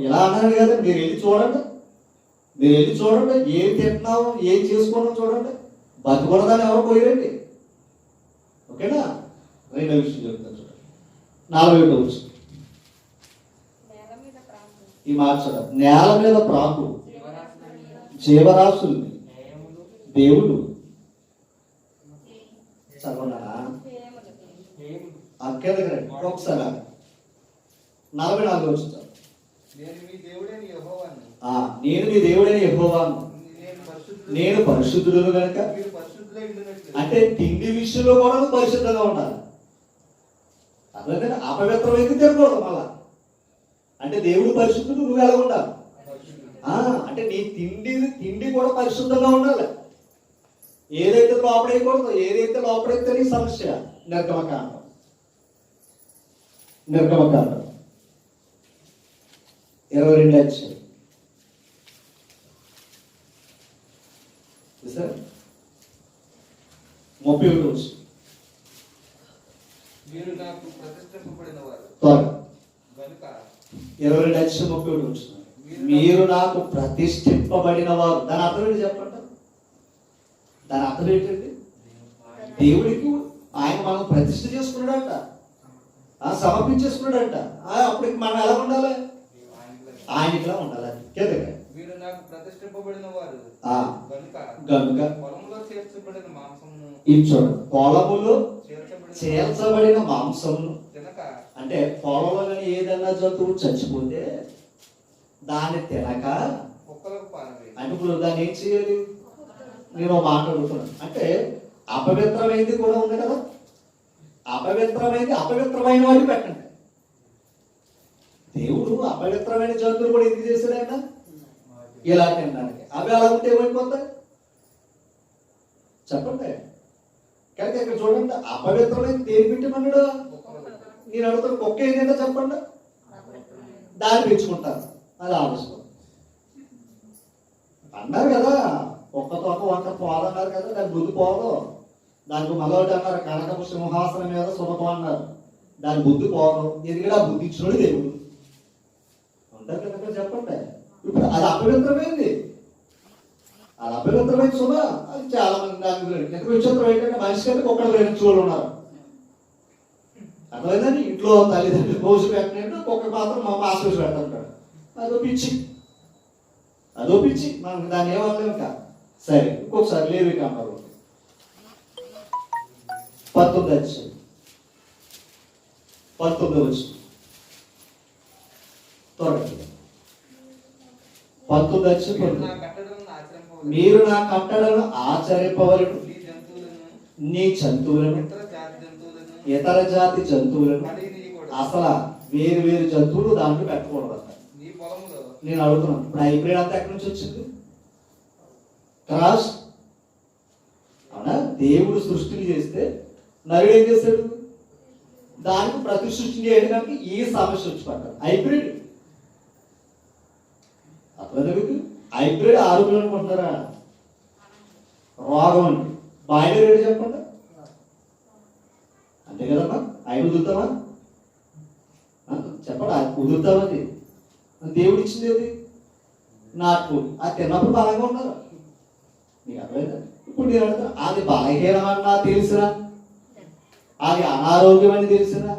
ఇలా అన్నాడు కదా. మీరు వెళ్ళి చూడండి. మీరు వెళ్ళి చూడండి. ఏం తింటున్నావు, ఏం చేసుకున్నావు చూడండి. బతుకున్నదాన్ని ఎవరు పోయారండి. ఓకేనా? రెండో విషయం చెప్తాను చూడండి. 41వ విషయం. ఈ మాట చూడండి. నేల మీద ప్రాకు జీవరాశుల్ని దేవుడు చదవనా? అక్కడ ఒకసారి 44 వచ్చింది. నేను మీ దేవుడైన యెహోవాను, నేను పరిశుద్ధుడు కనుక. అంటే తిండి విషయంలో కూడా పరిశుద్ధంగా ఉండాలి. అదే అపవిత్రమైతే తినకూడదు మళ్ళా. అంటే దేవుడు పరిశుద్ధుడు, నువ్వు ఎలా ఉండాలి? అంటే నీ తిండి కూడా పరిశుద్ధంగా ఉండాలి. ఏదైతే లోపడైకూడదు, ఏదైతే లోపడైతే నీ సమస్య. నిర్గమకాండం 22 అధ్యాయం. 31 వచ్చి మీరు నాకు ప్రతిష్ఠింపబడిన వారు త్వరగా కనుక 22 వచ్చి 31 వచ్చి మీరు నాకు ప్రతిష్ఠింపబడిన వారు. దాని అర్థం ఏంటి చెప్పండి? దాని అర్థం ఏంటండి? దేవుడికి ఆయన మనం ప్రతిష్ఠ చేసుకున్నాడంట, సమర్పించేసుకున్నాడంట. అప్పుడు మనం ఎలా ఉండాలి? ఆయనకిలా ఉండాలి. కేదగా మీరు నాకు ప్రతిష్ఠింపబడిన వారు గనుక పొలంలో చేర్చబడిన మాంసమును ఇది చూడండి, పొలములో చేర్చబడిన మాంసమును తినక, అంటే పొలంలో కానీ ఏదైనా జంతువు చచ్చిపోతే దాన్ని తినక కుక్కలకు పారవేయి. అంటే ఇప్పుడు దాన్ని ఏం చేయాలి? నేను మాట్లాడుతున్నాను అంటే అపవిత్రమైనది కూడా ఉంది కదా, అపవిత్రమైన వాటిని పెట్టండి. దేవుడు అపవిత్రమైన జంతువులు కూడా ఎందుకు చేశాడు ఆయన? ఇలా తినడానికి. అవి అలా ఉంటే ఏమైపోతాయి చెప్పండి? కనుక ఇక్కడ చూడండి, అపవిత్రమైన దేని పెట్టమన్నాడు? నేను అడుగుతాను, కుక్క ఏంటంటే చెప్పండి, దాన్ని పెంచుకుంటారు. అది ఆలోచన అన్నారు కదా, ఒక్క తోక వంట పోదన్నారు కదా, దాని బుద్ధి పోదు. దానికి మగవాటి అన్నారు కనకపు సింహాసనం మీద సునకం అన్నారు, దాని బుద్ధి పోదు. ఎందుకంటే ఆ బుద్ధి ఇచ్చినోడు దేవుడు ఉంటారు కనుక చెప్పండి. ఇప్పుడు అది అపవిత్రమైంది, అది అపవిత్రమైన సుమ. అది చాలా మంది దానికి ఎంత విచిత్రం ఏంటంటే మనిషి కంటే ఒక్కడు ప్రేమించుకోవాలి ఉన్నారు. అర్థమైందని ఇంట్లో తల్లిదండ్రులు రోజు పెట్టినట్టు ఒక్క మాత్రం మా మాస్టర్స్ పెడతాడు. అదో పిచ్చి మనం దాన్ని ఏమనలేము ఇంకా. సరే, ఇంకొకసారి లేవి అన్నారు 19 వచ్చి 19 వచ్చి త్వరగా 19 వచ్చి మీరు నా కట్టడలను ఆచరింపవలను, నీ జంతువులను ఇతర జాతి జంతువులను అసలు వేరు జంతువులు దాంట్లో పెట్టకూడదు. నేను అడుగుతున్నాను, ఇప్పుడు హైబ్రిడ్ అంతా ఎక్కడి నుంచి వచ్చింది? క్రాస్. అవునా? దేవుడు సృష్టిని చేస్తే నరుడు ఏం చేశాడు? దానికి ప్రతి సృష్టి చేయడానికి ఈ సమస్య వచ్చి పడ్డాడు. హైబ్రిడ్ అప్పుడు హైబ్రిడ్ ఆరోగ్యం అనుకుంటున్నారా? రోగం అండి. బాయిలర్ ఏంటి చెప్పండి? అంతే కదమ్మా. ఆయన కుదురుతామా? చెప్పండి, కుదురుతామది. దేవుడు ఇచ్చింది ఏది? నాటుకోడి. అది తిన్నప్పుడు బలంగా ఉన్నారు. నీకు అర్థమైందా? ఇప్పుడు నేను అడుగుతా, అది బలహీనమన్నా తెలిసినా, అది అనారోగ్యం అని తెలిసినా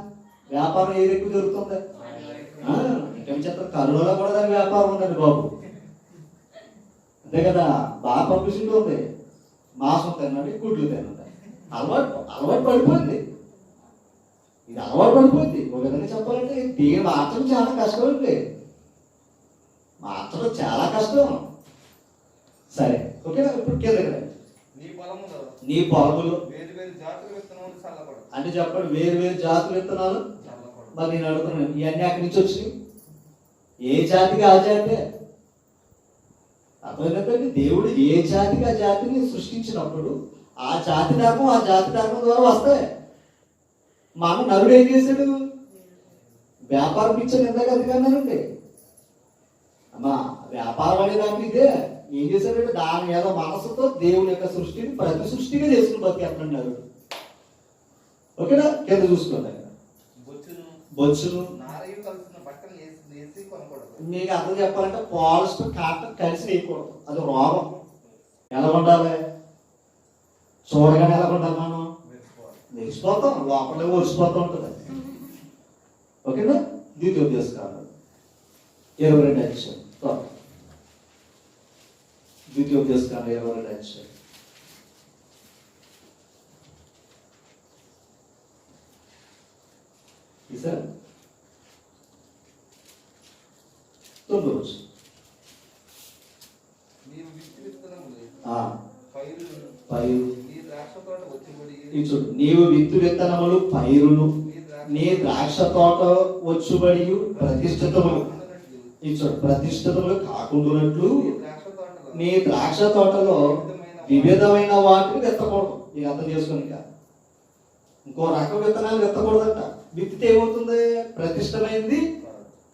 వ్యాపారం ఏది ఎక్కువ జరుగుతుంది? ఇంకేం చెప్తారు, కరోనా కూడా దాని వ్యాపారం ఉందండి బాబు. అంతే కదా, బాగా పబ్లిసిటీ ఉంది. మాంసం తినండి, గుడ్లు తినండి. అలవాటు పడిపోయింది. ఇది అలవాటు పడిపోయింది. ఒక విధంగా చెప్పాలంటే దీన్ని మార్చడం చాలా కష్టం అండి, మార్చడం చాలా కష్టం. సరే, ఓకేనా? ఇప్పుడు కింద నీ పొలములో అంటే చెప్పండి, వేరు జాతుల విత్తనాలు. మరి నేను అడుగుతున్నాను, ఇవన్నీ అక్కడి నుంచి వచ్చినాయి? ఏ జాతికి ఆ జాతే. అర్థమైందంటే దేవుడు ఏ జాతికి ఆ జాతిని సృష్టించినప్పుడు ఆ జాతి ధర్మం ద్వారా వస్తాయి. మన నరుడు ఏం చేశాడు? వ్యాపారం ఇచ్చాడు. ఎంత కదన్నానండి అమ్మా, వ్యాపారం అనే దానికి ఇదే. ఏం చేశాడంటే దాని మీద మనసుతో దేవుని యొక్క సృష్టిని ప్రతి సృష్టిగా చేసుకుని బతికేస్తున్నాడు. ఓకేనా? కింద చూసుకోండి, బొచ్చును మీకు అర్థం చెప్పాలంటే పాలిస్టర్ కాటన్ కలిసి వేయకూడదు. అది రోగం. ఎలా ఉండాలి? చూడగానే ఎలా ఉండాలి? మనం మెరిసిపోతాం, లోపల ఒరిసిపోతూ ఉంటుంది. ఓకేనా? ద్వితీయోపదేశకాండం 22 అధ్యాయం. ద్వితీయోపదేశకాండం 22 అధ్యాయం. సార్ 9 రోజు నీవు విత్తు విత్తనములు పైరును నీ ద్రాక్ష తోట వచ్చుబడి ప్రతిష్ఠితములు ప్రతిష్ఠితములు కాకుండానట్లు నీ ద్రాక్ష తోటలో వివిధమైన వాటిని విత్తకూడదు. నీకు అర్థం చేసుకోనిక ఇంకో రకం విత్తనాలు విత్తకూడదంట. విత్తితే ఏమవుతుంది? ప్రతిష్టమైంది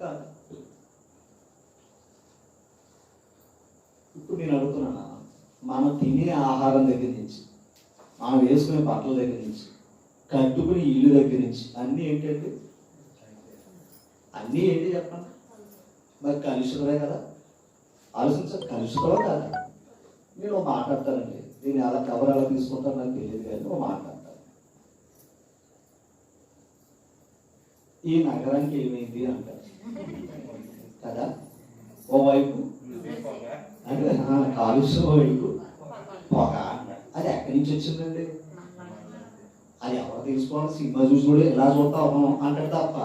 కాదు. ఇప్పుడు నేను అడుగుతున్నా, మనం తినే ఆహారం దగ్గర నుంచి ఆమె వేసుకునే బట్టల దగ్గర నుంచి, కట్టుకుని ఇల్లు దగ్గర నుంచి అన్నీ ఏంటంటే అన్నీ ఏంటి చెప్పండి? మరి కలుషితమే కదా. ఆలోచించాలి, కలుషితమా కదా. నేను ఒక మాట్లాడతానండి, నేను ఎలా కవర్ ఎలా తీసుకుంటాను నాకు తెలియదు కానీ ఒక మాట్లాడతాను. ఈ నగరానికి ఏమైంది అంటారు కదా. ఓవైపు అంటే కాలుష్యం, ఓవైపు పొగ. అది ఎక్కడి నుంచి వచ్చిందండి? అది ఎవరు తెలుసుకోవాలి? సినిమా చూసి కూడా ఎలా చూస్తాము అంటాడు తప్ప,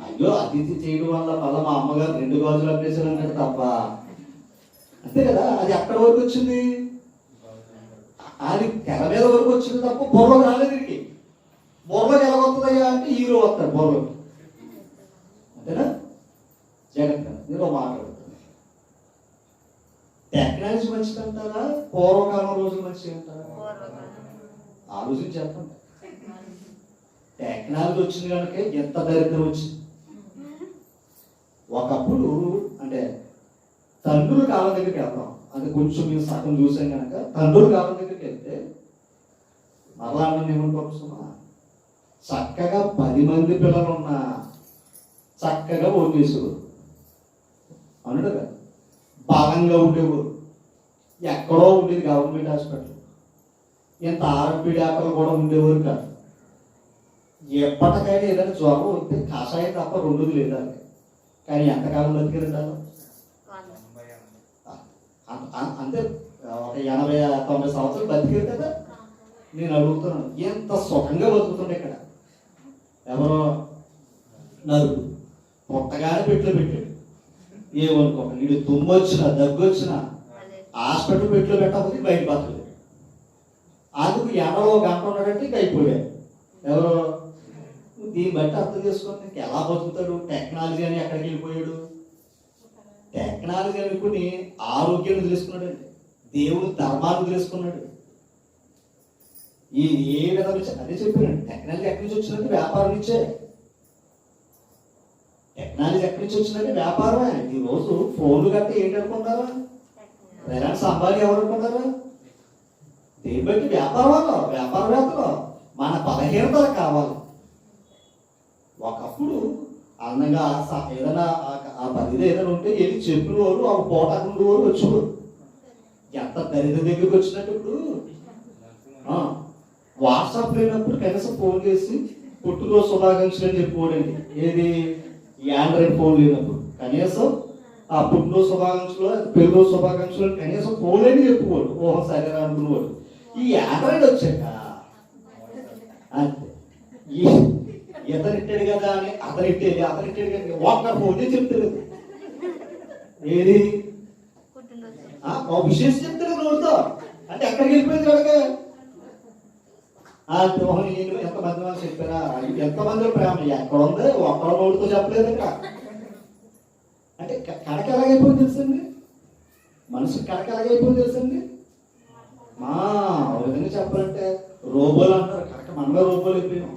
అయ్యో అతిథి చేయడం వల్ల మళ్ళీ మా అమ్మగారు 2 గాజులు అప్పేసారు అంటాడు తప్ప. అంతే కదా. అది ఎక్కడి వరకు వచ్చింది? అది తెర మీద వరకు వచ్చింది తప్ప బుర్రలోకి రాలేదు. ఇంటికి బుర్రలోకి ఎలా వస్తుందయ్యా అంటే హీరో వస్తాడు బుర్రలోకి. అంతేనా? జగన్ నేను మాట్లాడుతాను. టెక్నాలజీ మంచిది అంటారా, పూర్వకాలం రోజులు మంచిది అంటారా? ఆలోచించి చెప్పండి. టెక్నాలజీ వచ్చింది కనుక ఎంత దరిద్రం వచ్చింది. ఒకప్పుడు అంటే తండ్రుల కాలం దగ్గరికి వెళ్తాం, అది కొంచెం మేము సగం చూసాం కనుక తండ్రుల కాలం దగ్గరికి వెళ్తే మరలా ఏమనుకోవచ్చుమా, చక్కగా 10 మంది పిల్లలు ఉన్నా చక్కగా ఓటేసేవారు. అవును కదా. బలంగా ఉండేవారు. ఎక్కడో ఉండేది గవర్నమెంట్ హాస్పిటల్. ఇంత ఆర్ఎంపీ డాక్టర్లు కూడా ఉండేవారు కాదు. ఎప్పటికైనా ఏదైనా జ్వరం వస్తే కషాయం తప్ప 2 లేదా. కానీ ఎంతకాలం బతికేదంటారు? అంతే, ఒక 80-90 సంవత్సరాలు బతికేది కదా. నేను అడుగుతున్నాను, ఎంత సుఖంగా బతుకుతుండే ఇక్కడ. ఎవరో నలుగురు పుట్టగానే పెట్టాడు. ఏమనుకోక నీడు తుమ్ము వచ్చినా దగ్గు వచ్చినా హాస్పిటల్ పెట్టులో పెట్టకపోతే బయట బతకలేదు. అందుకు ఎండలో గంట ఉన్నాడంటే ఇంక అయిపోయాడు. ఎవరో దీన్ని బట్టి అర్థం చేసుకొని ఎలా బతుకుతాడు? టెక్నాలజీ అని ఎక్కడికి వెళ్ళిపోయాడు? టెక్నాలజీ అనుకుని ఆరోగ్యాన్ని తెలుసుకున్నాడండి, దేవుడు ధర్మాన్ని తెలుసుకున్నాడు. ఈ ఏ విధంగా అదే చెప్పానండి. టెక్నాలజీ ఎక్కడి నుంచి వచ్చిందంటే వ్యాపారం నుంచే. టెక్నాలజీ ఎక్కడి నుంచి వచ్చిందంటే వ్యాపారమే. ఈరోజు ఫోన్లు కట్టి ఏంటి అనుకుంటారా? రిలయన్స్ అంబానీ ఎవరు అనుకుంటారా? దేని బట్టి? వ్యాపారవేత్తలు. మన బలహీనతలు కావాలి. ఒకప్పుడు అందంగా ఏదైనా ఆ పరిధి ఏదైనా ఉంటే వెళ్ళి చెప్పిన వారు ఆ పూట అక్కడ వారు వచ్చేవారు. ఎంత దరిద్ర దగ్గరికి వచ్చినట్టు ఇప్పుడు వాట్సాప్ లేనప్పుడు కనీసం ఫోన్ చేసి పుట్టినరోజు శుభాకాంక్షలు అని చెప్పుకోడండి. ఏది? ఈ ఆండ్రాయిడ్ ఫోన్ లేనప్పుడు కనీసం ఆ పుట్టినరోజు శుభాకాంక్షలు, పెళ్లిరోజు శుభాకాంక్షలు కనీసం ఫోన్ అని చెప్పుకోడు. ఓహో సరే అనుకునేవాడు. ఈ ఆండ్రాయిడ్ వచ్చాక అంతే, ఇతనిట్టాడు కదా అని అతనిట్టాడు కదా ఒక్క ఫోన్ చెప్తాడు. ఏది? విషయం చెప్తాడు నోటితో. అంటే ఎక్కడికి వెళ్ళిపోయింది కనుక నేను ఎంతమంది వాళ్ళు చెప్పారా? ఎంతమంది ప్రేమ ఎక్కడ ఉంది? ఒక్కడో నోటితో చెప్పలేదు ఇంకా. అంటే కడక ఎలాగైపోయింది తెలుసండి? మనసు కడక ఎలాగైపోయింది తెలుసండి? ఒక విధంగా చెప్పాలంటే రోబోలు అంటారు. కడక మనమే రోబోలు అయిపోయాం.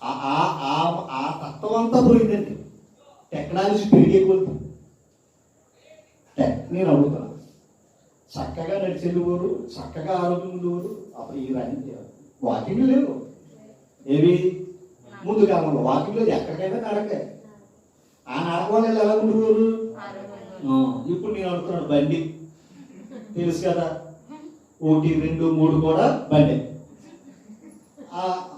ఆ తత్వం అంతా పోయిందండి టెక్నాలజీ పెరిగే కొద్ది. నేను అడుగుతాను, చక్కగా నడిచెళ్ళేవారు, చక్కగా ఆరోగ్యం ఉండేవారు. అప్పుడు ఈ వాకింగ్ లేవు. ఏవి? ముందు కాలంలో వాకింగ్ లేదు, ఎక్కడికైనా నడకే. ఆ నడక వల్ల ఎలా ఉండేవారు? ఇప్పుడు నేను అడుగుతున్నాను, బండి తెలుసు కదా, 1, 2, 3 కూడా బండి.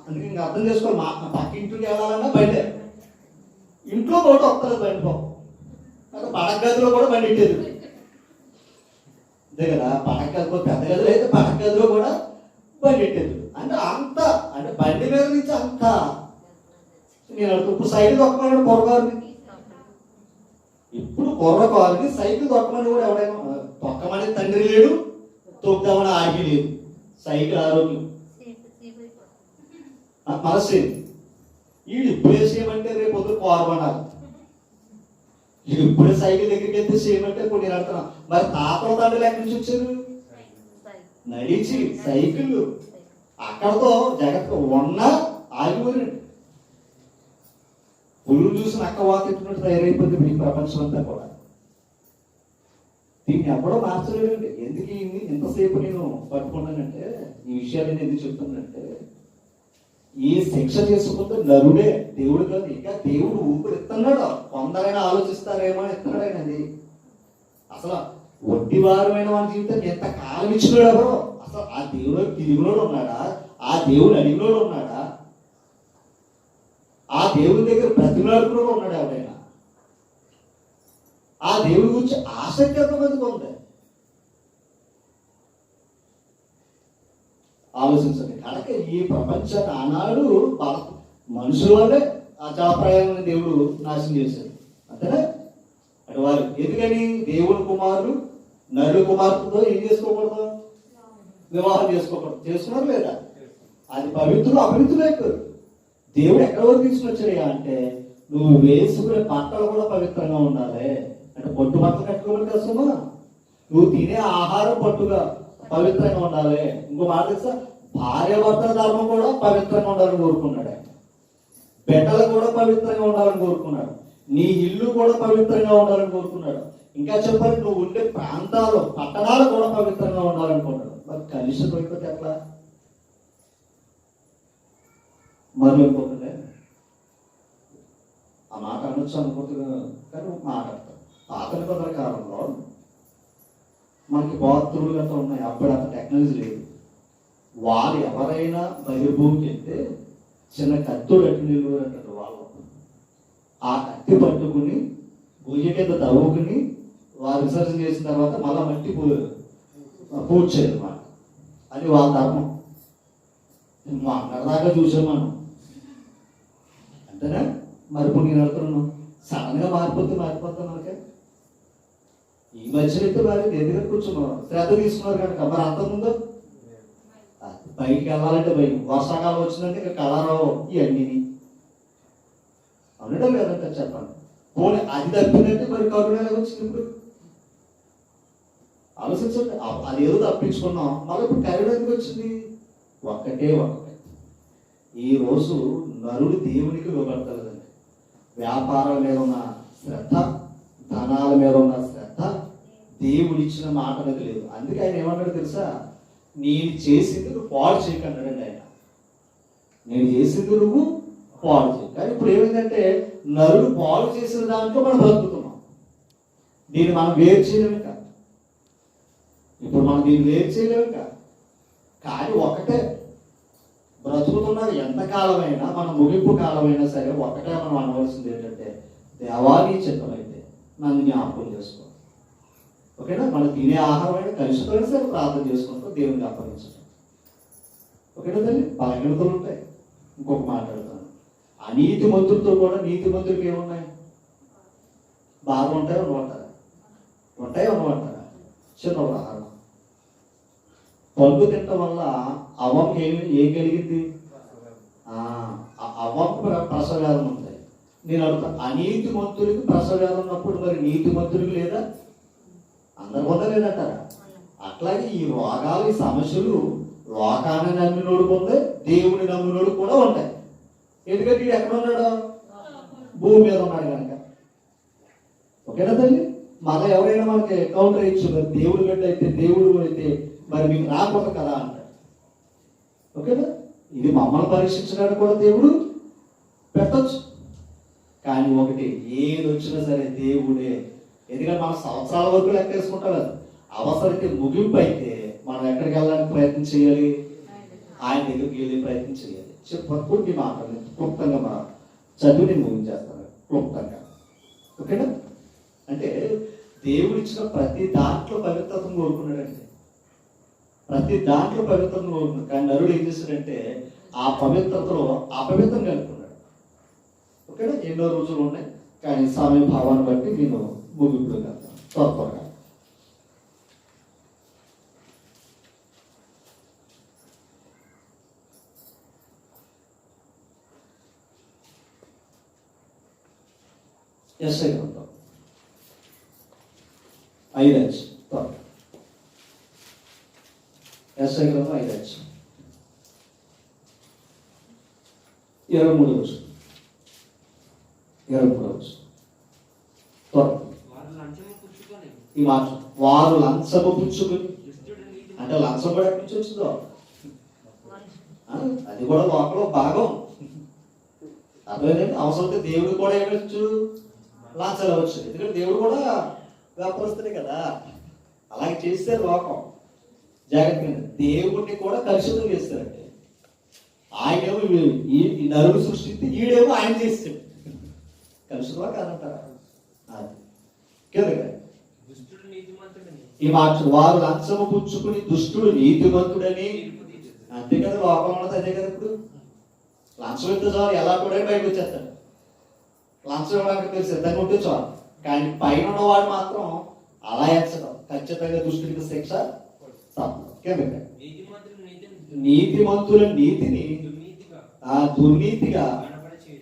అందుకే ఇంకా అర్థం చేసుకోవాలి. మా పక్క ఇంటికి వెళ్ళాలన్నా బండి. ఇంట్లో కూడా వస్తుంది బండి. పడక గదిలో కూడా బండి ఇట్టేది. అంతే కదా. పడక గదిలో పెద్ద గదిలో అయితే పడక గదిలో కూడా బండి ఇట్టేది. అంటే అంత అంటే బండి మీద నుంచి అంత నేను ఇప్పుడు సైకిల్ తొక్కమని పొరగారిని, ఇప్పుడు పొరగారిని సైకిల్ తొక్కమని కూడా ఎవడైనా తొక్కమని తండ్రి లేడు, తొక్కుదామని ఆగి లేదు. సైకిల్ ఆరోగ్యం మనసు. వీడు ఇప్పుడే చేయమంటే రేపు పొద్దున కోరమన్నారు. వీడు ఇప్పుడే సైకిల్ దగ్గరికి వెళ్తే చేయమంటే ఇప్పుడు నేను అంటున్నా. మరి తాతల తండ్రులు ఎక్కడి నుంచి వచ్చారు? నడిచి సైకిల్. అక్కడతో జగత్తు ఉన్నా ఆగిపోయినట్టు. పులులు చూసి నక్క వాకెట్టినట్టు తయారైపోతుంది ఈ ప్రపంచం అంతా కూడా. దీన్ని ఎప్పుడో మార్చలేదండి. ఎందుకు ఇంత ఎంతసేపు నేను పట్టుకున్నానంటే ఈ విషయాలు నేను ఎందుకు చెప్తున్నానంటే ఈ శిక్ష చేసుకుంటే నరుడే, దేవుడు కాదు. ఇంకా దేవుడు ఊపిరి ఇస్తున్నాడు. కొందరైనా ఆలోచిస్తారేమో ఇస్తున్నాడు ఆయన. అది అసలు వడ్డీవారమైన వాడి జీవితాన్ని ఎంత కాలం ఇచ్చినాడు ఎవరో. అసలు ఆ దేవుడు తిరిగినోడు ఉన్నాడా? ఆ దేవుడు అడిగినోడు ఉన్నాడా? ఆ దేవుడి దగ్గర ప్రతిమలాడుకున్నాడు ఉన్నాడు ఎవరైనా? ఆ దేవుడి గురించి ఆసక్తి ఎంతమందికి ఉంది? ఆలోచించండి. కనుక ఈ ప్రపంచాన్ని ఆనాడు మనుషుల వల్లే ఆ చాప్రాయాలను దేవుడు నాశనం చేశాడు. అంతేనా? అటు వారు ఎందుకని దేవుని కుమారుడు నరుడు కుమార్తెతో ఏం చేసుకోకూడదు? వివాహం చేసుకోకూడదు. చేసుకున్నారు లేదా? అది పవిత్రులు అపవిత్రులు అయిపోయారు. దేవుడు ఎక్కడ వరకు తీసుకొచ్చాడు అంటే నువ్వు వేసుకునే బట్టలు కూడా పవిత్రంగా ఉండాలి. అంటే పట్టు బట్టలు కట్టుకోవాలి కష్టమా? నువ్వు తినే ఆహారం పట్టుగా పవిత్రంగా ఉండాలి. ఇంకో మాట తెలుసా? భార్య భర్తల ధర్మం కూడా పవిత్రంగా ఉండాలని కోరుకున్నాడు ఆయన. బిడ్డలు కూడా పవిత్రంగా ఉండాలని కోరుకున్నాడు. నీ ఇల్లు కూడా పవిత్రంగా ఉండాలని కోరుకున్నాడు. ఇంకా చెప్పాలి, నువ్వు ఉండే ప్రాంతాలు పట్టణాలు కూడా పవిత్రంగా ఉండాలనుకున్నాడు. మరి కలిసి పోయిపోతే ఎట్లా? మరి ఇంకొకటే ఆ మాట అనొచ్చు అనుకుంటున్నా, కానీ మాట్లాడతాను. పాత నిబంధన కాలంలో మనకి బాత్రూమ్లు గట్రా ఉన్నాయి. అప్పుడు అంత టెక్నాలజీ లేదు. వాళ్ళు ఎవరైనా బహిర్భూమికి వెళ్తే చిన్న కత్తులు అట్టు నిలువరు అంటారు వాళ్ళు. ఆ కత్తి పట్టుకుని గుయ్య కింద తవ్వుకుని వారు విసర్జన చేసిన తర్వాత మళ్ళా మట్టి పూజ చేయాలన్నమాట. అది వాళ్ళ ధర్మం. అన్నదాకా చూసాం మనం. అంతేనా? మరి ఇప్పుడు నేను వెళ్తున్నాను, సడన్ గా మారిపోతాను మనకే. ఈ మధ్యన అయితే మరి దగ్గర కూర్చున్నాం, శ్రద్ధ తీసుకున్నారు కనుక. మరి అంతకుముందు బయటికి వెళ్ళాలంటే భయం. వర్షాకాలం వచ్చిందంటే ఇక కలర్ ఇవన్నీ అనడం లేదంటే చెప్పండి. పోనీ అది తప్పిందంటే మరి కరోనా ఎలా వచ్చింది? ఇప్పుడు ఆలోచించండి. అది ఏదో తప్పించుకున్నాం, మళ్ళీ ఇప్పుడు కరోనా ఎందుకు వచ్చింది? ఒక్కటే. ఈ రోజు నరుడు దేవునికి లోబడతలేదండి. వ్యాపారాల మీద ఉన్న శ్రద్ధ, ధనాల మీద ఉన్న శ్రద్ధ దేవుడు ఇచ్చిన మాట అనేది లేదు. అందుకే ఆయన ఏమన్నాడు తెలుసా? నేను చేసింది నువ్వు పాడు చేయకంటాడండి ఆయన. నేను చేసింది నువ్వు పాడు చేయి. కానీ ఇప్పుడు ఏమైందంటే నరుడు పాడు చేసిన దాంట్లో మనం బ్రతుకుతున్నాం. దీన్ని మనం వేరు చేయలేము కాదు. ఇప్పుడు మనం దీన్ని వేరు చేయలేము కాదు. కానీ ఒకటే బ్రతుకుతున్నది. ఎంతకాలమైనా మన ముగింపు కాలమైనా సరే ఒకటే మనం అనవలసింది ఏంటంటే దేవానీ చిత్తమైతే నన్ను జ్ఞాపకం చేసుకో. ఓకేనా? మనం తినే ఆహారం అయినా కలిసిపోయినా సరే ప్రార్థన చేసుకుంటూ దేవునికి అప్పగించడం. ఓకేనా తల్లి? బలహీనతలు ఉంటాయి. ఇంకొక మాట్లాడతాను, అనీతి మంతులతో కూడా నీతి మంతులకి ఏమున్నాయి? బాగా ఉంటాయి ఉండమంటారా? చిన్న ఉదాహరణ, పండు తినటం వల్ల అవ్వకి ఏం కలిగింది? అవ్వకు ప్రసవవేదన ఉంటాయి. నేను అడుగుతా, అనీతి మంతులకి ప్రసవవేదన ఉన్నప్పుడు మరి నీతి మంతులకి లేదా? అందరి వద్ద లేదంటారా? అట్లాగే ఈ రోగాలు, ఈ సమస్యలు లోకాన్ని నమ్మినోడు పొందే, దేవుని నమ్మినోడు కూడా ఉంటాయి. ఎందుకంటే వీడు ఎక్కడ ఉన్నాడు? భూమి మీద ఉన్నాడు కనుక. ఓకేనా తల్లి? మన ఎవరైనా మనకి కౌంటర్ ఇచ్చు, మరి దేవుడు బిడ్డ అయితే, దేవుడు అయితే మరి మీకు రాకూడదు కదా అంటాడు. ఓకేనా? ఇది మమ్మల్ని పరీక్షించడానికి కూడా దేవుడు పెట్టచ్చు. కానీ ఒకటి, ఏది వచ్చినా సరే దేవుడే. ఎందుకంటే మన సంవత్సరాల వరకు లెక్క వేసుకుంటాం కదా. అవసరమైతే ముగింపు అయితే మనం ఎక్కడికి వెళ్ళడానికి ప్రయత్నం చేయాలి? ఆయన దగ్గరికి వెళ్ళే ప్రయత్నం చేయాలి. కొన్ని మాటలు క్లుప్తంగా మనం చదివి నేను ముగించేస్తాను క్లుప్తంగా. ఓకేనా? అంటే దేవుడు ఇచ్చిన ప్రతి దాంట్లో పవిత్రతను కోరుకున్నాడండి. ప్రతి దాంట్లో పవిత్రతను కోరుకున్నాడు. కానీ నరుడు ఏం చేశాడంటే ఆ పవిత్రతలో అపవిత్రం కలుపుకున్నాడు. ఓకేనా? ఎన్నో రోజులు ఉన్నాయి, కానీ సమయ భావాన్ని బట్టి నేను ముగింపులో వెళ్తాను త్వరగా. యెషయా గ్రంథం 5 యెషయా గ్రంథం 5 23 ఈ మాట, వారు లంచము పుచ్చుకొని అంటే లంచం కూడా ఎక్కడి నుంచి వచ్చిందో అది కూడా లోపల భాగం. అర్థమైందండి. అవసరమైతే దేవుడు కూడా ఏమొచ్చు, లంచాలు అవ్వచ్చు. ఎందుకంటే దేవుడు కూడా వ్యాపారస్తుడే కదా. అలాగే చేస్తే లోకం జాగ్రత్తగా దేవుడిని కూడా కలుషితం చేస్తారండి. ఆయనేమో ఈ నరుడు సృష్టిస్తే ఈడేమో ఆయన చేస్తాడు. కలుషితమా కాదంటారా? అది కదా ఈ మాట. వారు లంచము పుచ్చుకుని దుష్టుడు నీతిమంతుడని. అంతే కదా, లోపం ఉన్నది అదే కదా. ఇప్పుడు లంచం ఇస్తే చాలు, ఎలా కూడా బయటకు వచ్చేస్తాడు. లంచం ఇవ్వడానికి మీరు సిద్ధంగా ఉంటే చాలు. కానీ పైన ఉన్నవాడు మాత్రం అలా ఎంచడం ఖచ్చితంగా దుష్టుడికి శిక్ష తప్పదు. నీతిమంతుల నీతిని ఆ దుర్నీతిగా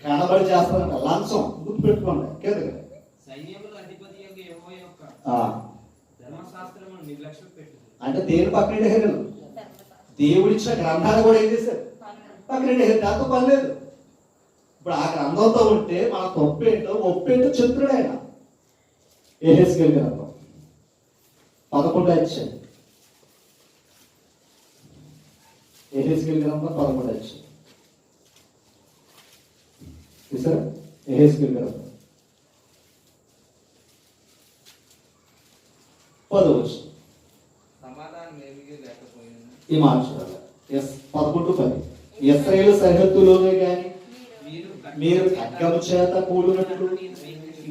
కనబడి చేస్తారంట. లంచం గుర్తుపెట్టుకోండి. కిందకి అంటే దేని పక్కన దేవుడిచ్చిన గ్రంథాన్ని కూడా ఏం చేశారు, పక్కన దాంతో పని లేదు. ఇప్పుడు ఆ గ్రంథంతో ఉంటే మన తప్పేంటో ఒప్పేంటో చెప్తున్నాడు ఆయన. యెహెజ్కేలు గ్రంథం 11వ అధ్యాయం. యెహెజ్కేలు గ్రంథం 11వ అధ్యాయం చూసారా? యెహెజ్కేలు గ్రంథం 10వ వచనం. ఈ మాట చూడాలి. 11:10. ఇశ్రాయేలు సరిహద్దులోనే గాని మీరు ఖడ్గము చేత కూడినట్లు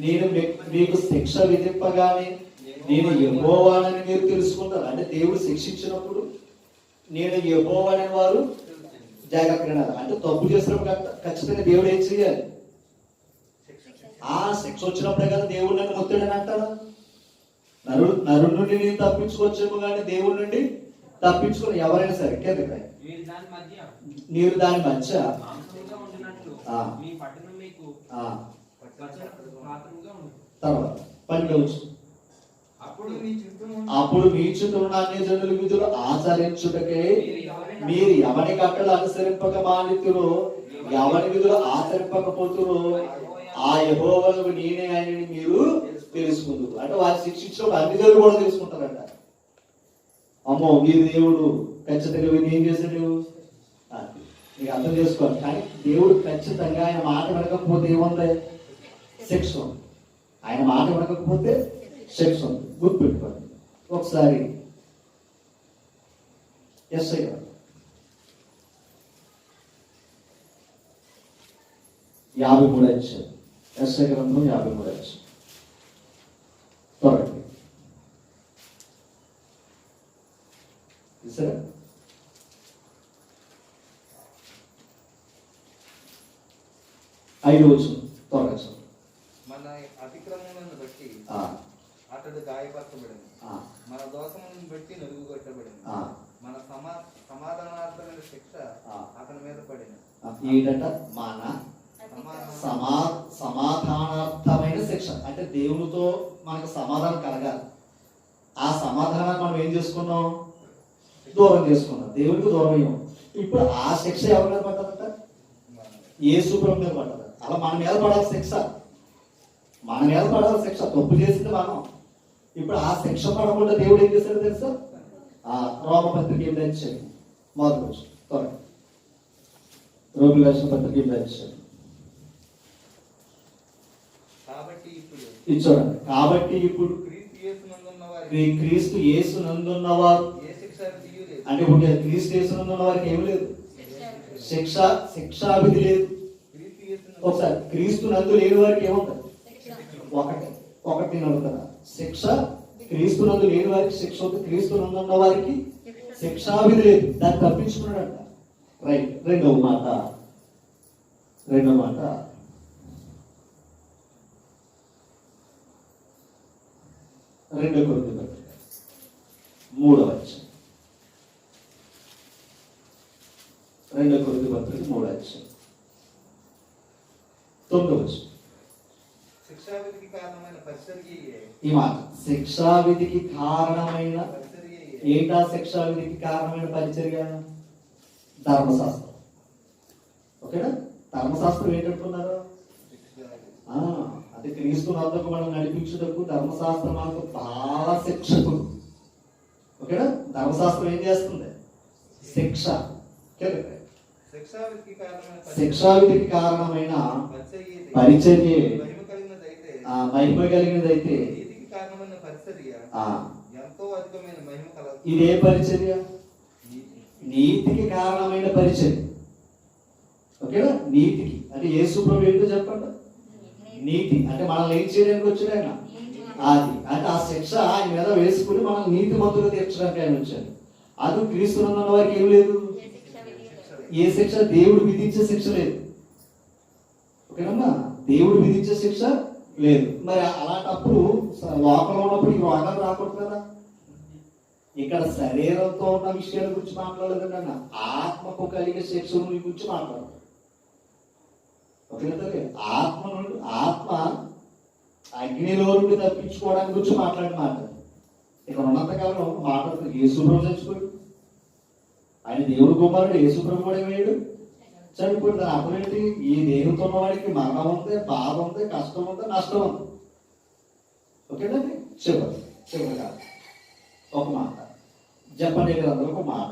నేను మీకు శిక్ష విధింపగానే నేను యెహోవానని మీరు తెలుసుకుంటారు. అంటే దేవుడు శిక్షించినప్పుడు నేను యెహోవానని వారు జాగ్రత్తగా. అంటే తప్పు చేసినప్పుడు ఖచ్చితంగా దేవుడు ఏం చేయాలి? ఆ శిక్ష వచ్చినప్పుడే కదా దేవుడు నన్ను మొత్తాడని అంటాడు. నరుడి నుండి నేను తప్పించుకొచ్చేమో కానీ దేవుడి నుండి తప్పించుకుని ఎవరైనా సరే కిందకి మీరు దాని మధ్య తర్వాత 12వ వచనం. అప్పుడు మీ చుట్టూ ఉన్న అన్ని జనుల విధులు ఆచరించుటకే మీరు ఎవరి కట్టలు అనుసరింపక మానితురో, ఎవరి విధులు ఆచరింపకపోతురో ఆ యెహోవాను నేనే ఆయనని మీరు తెలుసుకుంటారు. అంటే వారు శిక్షించినప్పుడు అన్ని జనులు కూడా తెలుసుకుంటారంట. అమ్మో మీరు దేవుడు ఖచ్చితంగా వీళ్ళు ఏం చేశాడు మీకు అర్థం చేసుకోవాలి. కానీ దేవుడు ఖచ్చితంగా ఆయన మాట వినకపోతే ఏముంది? శిక్ష ఉంది. ఆయన మాట వినకపోతే శిక్ష ఉంది. గుర్తుపెట్టుకోండి. ఒకసారి యెషయా గారు 53వ అధ్యాయం. యెషయా గ్రంథం 53వ అధ్యాయం. త్వరగా చూసారా? 5వ వచనం త్వరగా చదువు. మన అతిక్రమములను బట్టి అతడు గాయపరచబడింది, మన దోషములను బట్టి నలుగుగొట్టబడింది, మన సమాధానార్థమైన శిక్ష అతని మీద పడింది. ఏంటంట? మన సమాధానార్థమైన శిక్ష. అంటే దేవునితో మనకు సమాధానం కలగాలి. ఆ సమాధానాన్ని మనం ఏం చేసుకున్నాం? దూరం చేసుకున్నాం. దేవునికి దూరం అయ్యాం. ఇప్పుడు ఆ శిక్ష ఎవరి మీద పడ్డదంట? యేసు ప్రభువు మీద పడ్డది. అలా మన మీద పడాలి శిక్ష. మన మీద పడాలి శిక్ష. తప్పు చేసింది మనం. ఇప్పుడు ఆ శిక్ష పడకుండా దేవుడు ఏం చేశాడో తెలుసా? రోమపత్రిక 8వ అధ్యాయం మొదటి వచనం. త్వరగా రోమిల రాసిన పత్రిక 8వ అధ్యాయం. ఇది చూడండి. కాబట్టి ఇప్పుడు క్రీస్తు యేసు నందున్నవారు అంటే ఇప్పుడు క్రీస్తు యేసు నందున్న వారికి ఏమి లేదు? శిక్షావిధి లేదు. ఒకసారి క్రీస్తు నందు లేని వారికి ఏముంటుంది? ఒకటి నడుగుతారా? శిక్ష. క్రీస్తు నందు లేని వారికి శిక్ష ఉంది. క్రీస్తు నందు ఉన్న వారికి శిక్షావిధి లేదు. దాన్ని తప్పించుకున్నాడంట. రైట్. రెండవ మాట 2 కొరింథీయుల 3వ అధ్యాయం. 2 కొరింథీయుల పత్రిక 3వ అధ్యాయం 9వ వచనం. శిక్షావిధికి కారణమైన పరిసర్గి ఈ మాట శిక్షావిధికి కారణమైన ఏంటా? శిక్షావిధికి కారణమైన పరిచర్య ధర్మశాస్త్రం. ఓకేనా? ధర్మశాస్త్రం ఏంటంటున్నారు? అది క్రీస్తు వద్దకు మనం నడిపించుటకు ధర్మశాస్త్రం మనకు బాగా శిక్షకుడు. ఓకేనా? ధర్మశాస్త్రం ఏం చేస్తుంది? శిక్ష. శిక్షావిధికి కారణమైన శిక్షావిధికి కారణమైన పరిచర్య పరిచర్య మహిమ కలిగినదైతే మహిమ కలిగినదైతే నీతికి కారణమైన పరిచర్య ఎంతో అధికమైన మహిమ కలదు. ఇదే పరిచర్య, నీతికి కారణమైన పరిచర్య. ఓకేనా? నీతికి అంటే యేసు ప్రభు ఏంటో చెప్పండి. నీతి అంటే మనల్ని ఏం చేయడానికి వచ్చాడు ఆయన? అది అంటే ఆ శిక్ష ఆయన మీద వేసుకుని మనం నీతి మంతులు తీర్చడానికి ఆయన వచ్చాడు. అది క్రీస్తున్న వారికి ఏం లేదు, ఏ శిక్ష దేవుడు విధించే శిక్ష లేదు. ఓకేనమ్మా? దేవుడు విధించే శిక్ష లేదు. మరి అలాంటప్పుడు లోకంలో ఉన్నప్పుడు ఈ రోగాలు రాకూడదు కదా. ఇక్కడ శరీరంతో ఉన్న విషయాల గురించి మాట్లాడలేదు కన్నా ఆత్మకు కలిగే శిక్షల గురించి మాట్లాడదు. ఓకేనా? ఆత్మ అగ్నిలో నుండి తప్పించుకోవడానికి గురించి మాట్లాడు. ఇక్కడ ఉన్నంతకాలం మాట్లాడుతూ యేసుప్రభు చచ్చిపోయాడు, ఆయన దేవుడు కుమారుడు. యేసుప్రభు కూడా ఏమయ్యాడు? చనిపోయాడు. దాని అర్థం ఏంటి? ఈ దేహంతో ఉన్నవాడికి మరణం ఉంది, బాధ ఉంది, కష్టం ఉంది, నష్టం ఉంది. ఓకేనండి? చివరిగా ఒక మాట జపనీ గ్రంథంలో ఒక మాట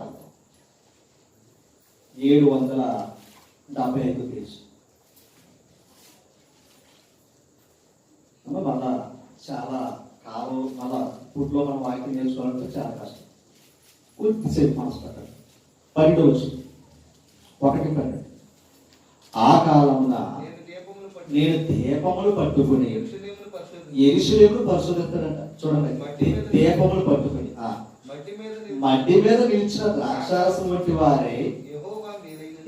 775 పేజీ. మళ్ళా చాలా కాలం మళ్ళా ఫుడ్లో మనం వాక్యం నేర్చుకోవాలంటే చాలా కష్టం. కొద్దిసేపు మనసు పెట్టాలి. 12 వచ్చింది 1:12. ఆ కాలమున నేను దీపములు పట్టుకుని యెరూషలేమును పరిశోధిస్తాడంట. చూడండి, దీపములు పట్టుకుని మట్టి మీద నిలిచిన ద్రాక్షారసం వంటి వారే.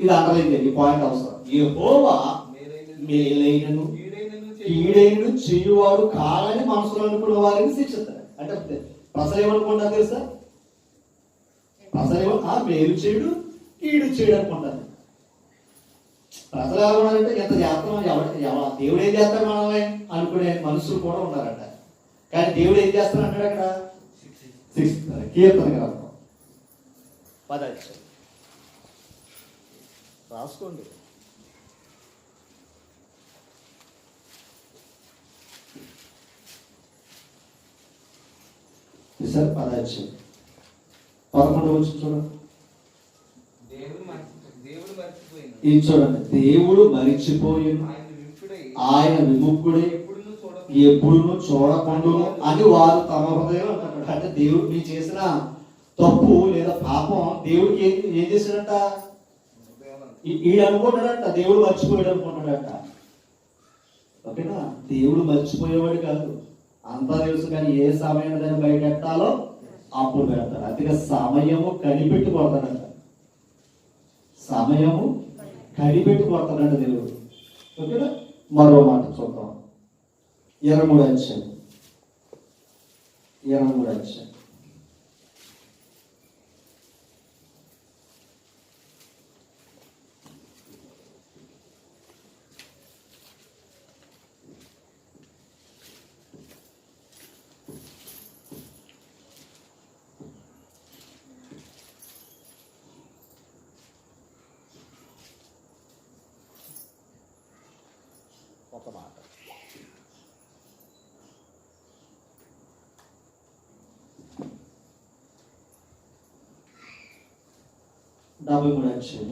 ఇది అర్థమైంది, ఈ పాయింట్ అవసరం. యెహోవా మేలైనను కీడైనను చేయువాడు కాలని మనసులో అనుకున్న వారిని శిక్షిస్తాడు. అంటే ప్రజలు ఏమనుకుంటారు తెలుసా? ప్రజలు మేలు చేయడు కీడు చేయడు అనుకుంటారు. ప్రజలు ఏమన్నారంటే ఎంత చేస్తాం, దేవుడు ఏం చేస్తాడు మనల్ని అనుకునే మనుషులు కూడా ఉన్నారంట. కానీ దేవుడు ఏం చేస్తాడు అంటాడు అక్కడ? శిక్షిస్తాడు. కీర్తన గ్రంథం 10 రాసుకోండి. సార్ 10 11 వచ్చి చూడండి. ఇది చూడండి, దేవుడు మరిచిపోయిన ఆయన విముఖుడే ఎప్పుడును చూడకుండా అని వారు తమ హృదయం అంటాడు. అంటే దేవుడు నీ చేసిన తప్పు లేదా పాపం దేవుడికి ఏం చేశాడంట? ఈడు అనుకుంటాడంట దేవుడు మర్చిపోయాడు అనుకుంటాడంట. ఓకేనా? దేవుడు మర్చిపోయేవాడు కాదు, అంతా తెలుసు. కానీ ఏ సమయం దాన్ని బయటెట్టాలో అప్పుడు పెడతాడు. అందుకే సమయము కనిపెట్టి కొడతాడంట. సమయము కనిపెట్టి కొడతాడంట దేవుడు. ఓకేనా? మరో మాట చూద్దాం. 23 అధ్యాయం. ఒక మాట. డెబ్బై 73 అధ్యాయం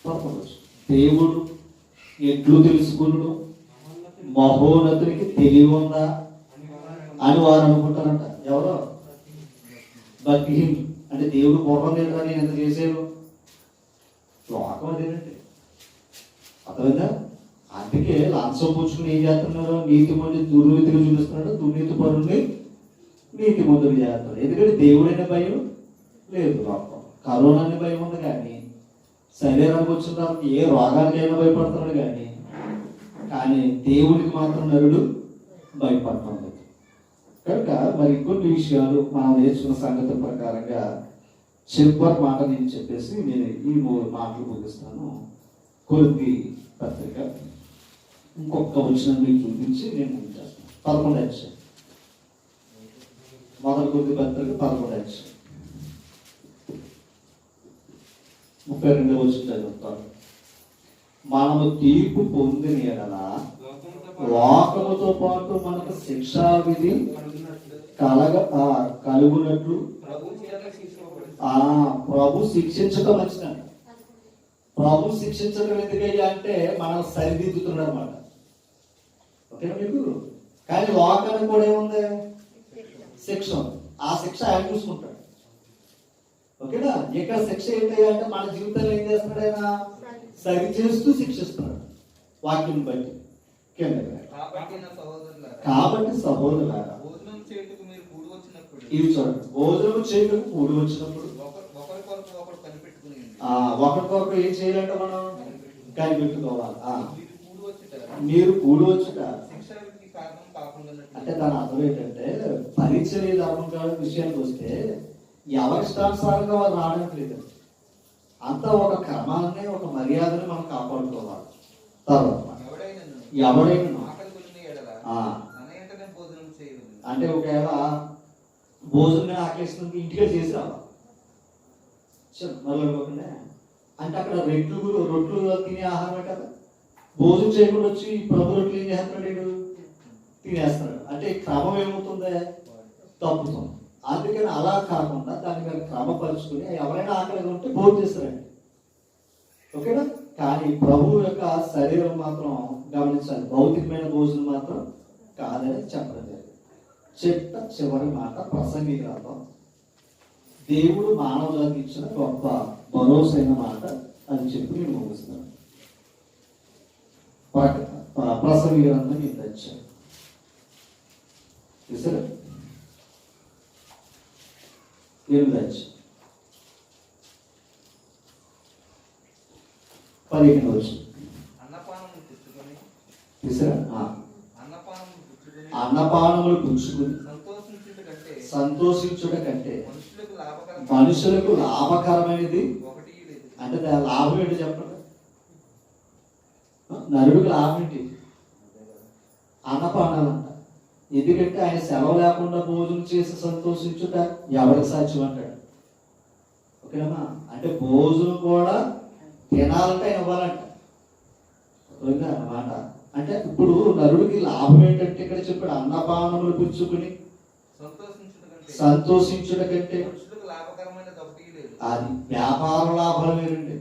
11 దేవుడు ఎట్లు తెలుసుకున్నాడు, మహోన్నతునికి తెలివి ఉందా అని వారు అనుకుంటారంట. ఎవరో భక్తిహీన్ అంటే దేవుడు పూర్వం లేదా నేను ఎంత చేశాను లోకం అదేనండి. అర్థమైందా? అందుకే లాంఛం పుచ్చుకుని ఏం చేస్తున్నారు? నీతి మంది దుర్నీతిగా చూపిస్తున్నాడు, దుర్నీతి పరుల్ని నీతి మందులు చేస్తున్నాడు. ఎందుకంటే దేవుడైన భయం లేదు. లోకం కరోనా అనే భయం ఉంది, కానీ శరీరానికి వచ్చిన తర్వాత ఏ రోగానికైనా భయపడుతున్నాడు. కానీ దేవుడికి మాత్రం నరుడు భయపడుతున్నాడు. కనుక మరి కొన్ని విషయాలు మనం నేర్చుకున్న సంగతి ప్రకారంగా చివరి మాట నేను చెప్పేసి నేను ఈ 3 మాటలు ముగిస్తాను. కొరింథీ పత్రిక ఇంకొక వచనం మీకు చూపించి నేను ముగిస్తాను. 11 అధ్యాయం. మొదటి కొరింథీ పత్రిక 11 అధ్యాయం 32వ వచనం చదువుతాను. మనము తీర్పు పొందిన యెడల లోకముతో పాటు మనకు శిక్షా విధి కలుగునట్లు ప్రభు చేత శిక్షింపబడి ప్రభు శిక్షించడం మంచిదండి. ప్రభు శిక్షించడం ఎందుకయ్యా అంటే మనం సరిదిద్దుతున్నాడు అనమాట. ఓకేనా మీకు? కానీ లోకానికి కూడా ఏముంది? శిక్ష ఉంది. ఆ శిక్ష ఆయన చూసుకుంటాడు. ఓకేనా? ఇక్కడ శిక్ష ఏంటయ్యా అంటే మన జీవితంలో ఏం చేస్తున్నాడు? ఆయన సరి చేస్తూ శిక్షిస్తున్నాడు వాక్యం బట్టి. కాబట్టి సహోదరులారా, భోజనం చేయుటకు మీరు కూడి వచ్చినప్పుడు ఇవి చూడండి, భోజనం చేయడం కూడి వచ్చినప్పుడు ఒకరి కొరకు ఒకరు కనిపెట్టుకుని ఒకరి కొరకు ఏం చేయాలంటే మనం కనిపెట్టుకోవాలి. మీరు కూడి మీరు కూడి వచ్చుట వచ్చుట శిక్షా విధికి కారణం కాకుండా అంటే దాని అర్థం ఏంటంటే పరిచర్య ధర్మం విషయానికి వస్తే ఎవరి ఇష్టానుసారంగా వాళ్ళు రావడానికి లేదు. అంతా ఒక క్రమాన్ని, ఒక మర్యాదని మనం కాపాడుకోవాలి. తర్వాత ఎవడైనా ఆకలి కొనిన ఎడల తన వెంటనే భోజనం చేయవలెను. అంటే ఒకవేళ భోజనం ఆకలిస్తుంది ఇంటికే చేసి రావాలి. మళ్ళీ అంటే అక్కడ రొట్లు తినే ఆహారమే కదా. భోజనం చేయకుండా వచ్చి ప్రభు రొట్లు ఏం చేస్తున్నాడు? తినేస్తున్నాడు. అంటే క్రమం ఏమవుతుంది? తప్పుతుంది. అందుకని అలా కాకుండా దాన్ని మీరు క్రమపరుచుకుని ఎవరైనా ఆకలిగా ఉంటే భోజనం చేస్తారండి. ఓకేనా? కానీ ప్రభు యొక్క శరీరం మాత్రం గమనించాలి, భౌతికమైన భోజనం మాత్రం కాదని చెప్పడం జరిగింది. చివరి మాట ప్రసంగి గ్రంథం. దేవుడు మానవ జాతికి ఇచ్చిన గొప్ప భరోసైన మాట అని చెప్పి నేను ముగిస్తున్నాను. ప్రసంగి గ్రంథం నేను తెచ్చాను. చూసారా? 8 15 వచ్చి అన్నపానములు పుచ్చుకొని చూసారా? అన్నపానములు అన్నపానములు పుచ్చుకుని సంతోషించుట కంటే మనుషులకు లాభకరమైనది ఒకటి లేదు. అంటే దాని లాభం ఏంటి చెప్పండి? నరుడికి లాభం ఏంటి? అన్నపానాలు అంట. ఎందుకంటే ఆయన సెలవు లేకుండా భోజనం చేసి సంతోషించుట ఎవరికి సాధ్యం అంటాడు. ఓకేనమ్మా? అంటే భోజనం కూడా తినాలంటే ఆయన ఇవ్వాలంట. అన్నమాట. అంటే ఇప్పుడు నరుడికి లాభం ఏంటంటే ఇక్కడ చెప్పాడు అన్నపానములు పుచ్చుకుని సంతోషించుట కంటే అది వ్యాపార లాభాలు వేరండి.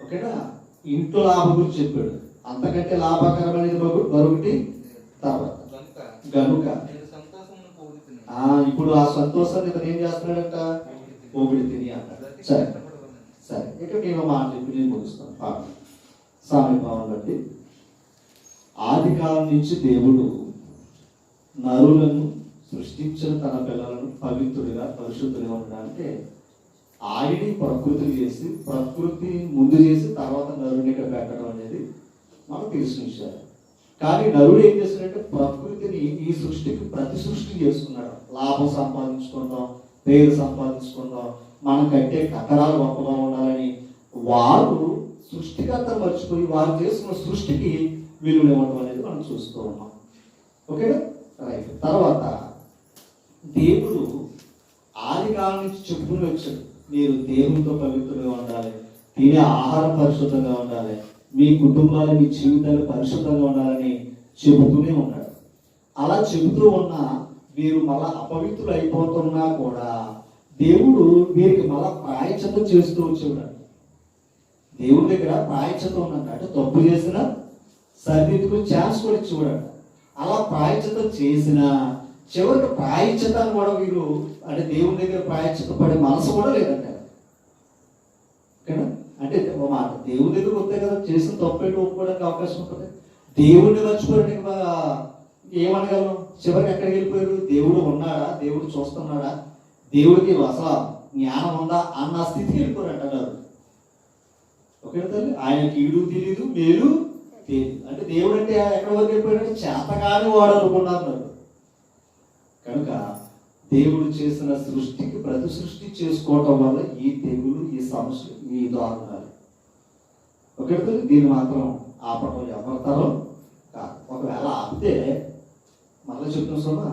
ఓకేనా? ఇంట్లో లాభం గురించి చెప్పాడు. అంతకంటే లాభకరమైనది మరొకటి తర్వాత గనుక ఇప్పుడు ఆ సంతోషాన్ని ఇతను ఏం చేస్తున్నాడంట? పోగుడి తిని అంటాడు. సరే సరే, ఇక్కడ నేను మాట చెప్పి నేను ముగిస్తాను. సామీభావం బట్టి ఆది కాలం నుంచి దేవుడు నరులను సృష్టించిన తన పిల్లలను పవిత్రుడిగా పరిశుద్ధులుగా ఉండడానికి ఆయన్ని ప్రకృతిని చేసి, ప్రకృతి ముందు చేసి తర్వాత నరుని ఇక్కడ పెట్టడం అనేది మనం తెలిసిన విషయాలు. కానీ నరుడు ఏం చేస్తున్నాడంటే ప్రకృతిని ఈ సృష్టికి ప్రతి సృష్టి చేసుకున్నాడు. లాభం సంపాదించుకుందాం, పేరు సంపాదించుకుందాం, మనం కట్టే కట్టడాలు గొప్పగా ఉండాలని వారు సృష్టికర్తను మర్చిపోయి వారు చేస్తున్న సృష్టికి విలువ ఇవ్వడం అనేది మనం చూస్తూ ఉన్నాం. ఓకేనా? రైట్. తర్వాత దేవుడు ఆది కాలం నుంచి చెప్పుకుని వచ్చాడు, మీరు దేవునితో పవిత్రంగా ఉండాలి, తినే ఆహారం పరిశుద్ధంగా ఉండాలి, మీ కుటుంబాలు మీ జీవితాలు పరిశుద్ధంగా ఉండాలని చెబుతూనే ఉన్నాడు. అలా చెబుతూ ఉన్నా వీరు మళ్ళా అపవిత్రులు అయిపోతున్నా కూడా దేవుడు వీరికి మళ్ళా ప్రాయశ్చిత్తం చేస్తూ వచ్చేవాడు. దేవుడి దగ్గర ప్రాయశ్చిత్తం ఉన్నట్టు, అంటే తప్పు చేసిన సరిదిద్దుకు ఛాన్స్ కూడా ఇచ్చేవాడు. అలా ప్రాయశ్చిత్తం చేసిన చివరికి ప్రాయశ్చిత్తాన్ని కూడా వీరు అంటే దేవుడి దగ్గర ప్రాయశ్చిత్తం పడే మనసు కూడా లేదంటారు. ఓకేనా? అంటే మాట దేవుడి దగ్గర వస్తే కదా చేసిన తప్పేటి ఒప్పుకోవడానికి అవకాశం ఉంటుంది. దేవుడిని మర్చిపోయాడు ఏమనగలం? చివరికి ఎక్కడికి వెళ్ళిపోయారు? దేవుడు ఉన్నాడా, దేవుడు చూస్తున్నాడా, దేవుడికి అసలు జ్ఞానం ఉందా అన్న స్థితికి వెళ్ళిపోయారు అంటారు. ఓకే తల్లి, ఆయన కీడు తెలీదు మేలు తెలియదు. అంటే దేవుడు అంటే ఎక్కడి వరకు వెళ్ళిపోయాడంటే చేతగాని వాడు అనుకున్నారు. కనుక దేవుడు చేసిన సృష్టికి ప్రతి సృష్టి చేసుకోవటం వల్ల ఈ తెగులు, ఈ సమస్యలు, ఈ దారుణాలు. ఓకే తల్లి, దీన్ని మాత్రం ఆపటం ఎవరితారో కాదు. ఒకవేళ ఆపితే మళ్ళీ చెప్తున్నా సోమా,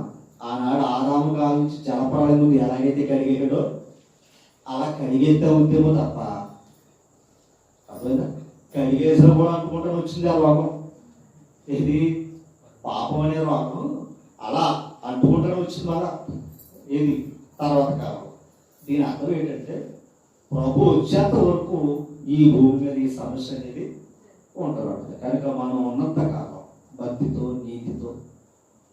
ఆనాడు ఆదాము గావించి జలప్రాళం ముందు ఎలాగైతే కడిగేయడో అలా కడిగేస్తే ఉంటేమో తప్ప అర్థమైందా? కడిగేసిన కూడా అనుకుంటాను వచ్చింది ఆ లోకం. ఇది పాపం అనే రోగం అలా అంటుకుంటూనే వచ్చింది మళ్ళా ఏది తర్వాత కాలం. దీని అర్థం ఏంటంటే ప్రభు వచ్చేంత వరకు ఈ భూమి మీద ఈ సమస్య అనేది ఉంటుంది. కనుక మనం ఉన్నంత కాలం భక్తితో నీతితో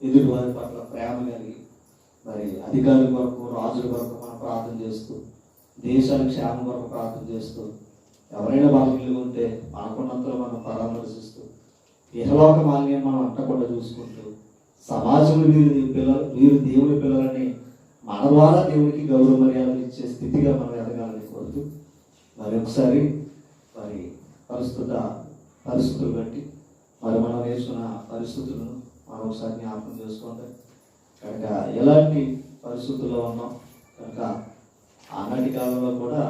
ఎదుటి వారి పట్ల ప్రేమ కలిగి మరి అధికారుల కొరకు రాజుల కొరకు మనం ప్రార్థన చేస్తూ దేశాల క్షేమం కొరకు ప్రార్థన చేస్తూ ఎవరైనా బాధ్యులుగా ఉంటే మనకున్నంతలో మనం పరామర్శిస్తూ ఇహలోక మాల్యం మనం అంటకుండా చూసుకుంటూ సమాజంలో వీరు దేవుని పిల్లలని మన ద్వారా దేవునికి గౌరవ మర్యాదలు ఇచ్చే స్థితిగా మనం ఎదగాలని కోరుతూ మరి ఒకసారి మరి పరిస్థితులు బట్టి మరి మనం నేర్చుకున్న పరిస్థితులను మనం ఒకసారి జ్ఞాపకం చేసుకోండి. కనుక ఎలాంటి పరిస్థితుల్లో ఉన్నాం కనుక ఆనాటి కాలంలో కూడా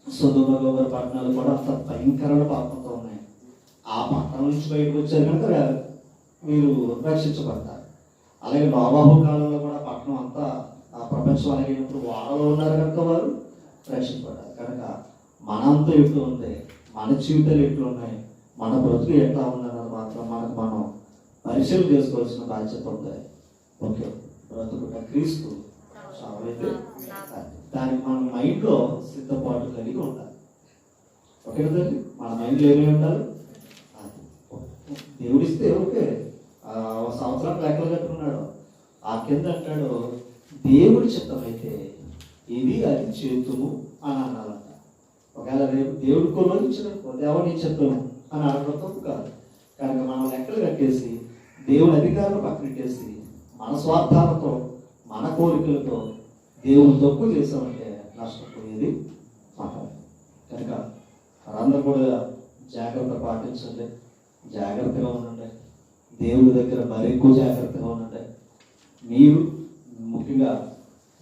సొదొమ గొమొర్రా పట్టణాలు కూడా అంత భయంకరమైన పాపంతో ఉన్నాయి. ఆ పట్టణం నుంచి బయటకు వచ్చారు కనుక మీరు రక్షించబడతారు. అలాగే నోవాహు కాలంలో కూడా పట్టణం అంతా ఆ ప్రపంచం అలాగేటప్పుడు వాడలో ఉన్నారు కనుక వారు రక్షించబడ్డారు. కనుక మనంతా ఎట్లు ఉంది, మన జీవితాలు ఎట్లు ఉన్నాయి, మన బ్రతుకు ఎట్లా ఉందన్నది మాత్రం మనం పరిశీలన చేసుకోవాల్సిన బాధ్యత ఉంది. ఓకే, బ్రతుకుట క్రీస్తు చావైతే దానికి మన మైండ్లో సిద్ధపాటు కలిగి ఉండాలి. ఓకే కదండి, మన మైండ్లో ఏమేమి ఉండాలి? దేవుడిస్తే ఓకే, సంవత్సరం లెక్కలు కట్టుకున్నాడు, ఆ కింద అంటాడు దేవుడి చిత్తం అయితే ఇది అది చేతుము అని అన్నాడంట. ఒకవేళ రేపు దేవుడి కొన్ని ఇచ్చినట్టు దేవుని చిత్తము అని అడగడం తప్పు కాదు. కనుక మనం లెక్కలు కట్టేసి దేవుని అధికారులు పక్కనెట్టేసి మన స్వార్థాలతో మన కోరికలతో దేవుని తప్పు చేసామంటే నష్టపోయేది మాట. కనుక అందరూ కూడా జాగ్రత్త పాటించండి, జాగ్రత్తగా ఉండండి, దేవుడి దగ్గర మరి ఎక్కువ జాగ్రత్తగా ఉండండి. మీరు ముఖ్యంగా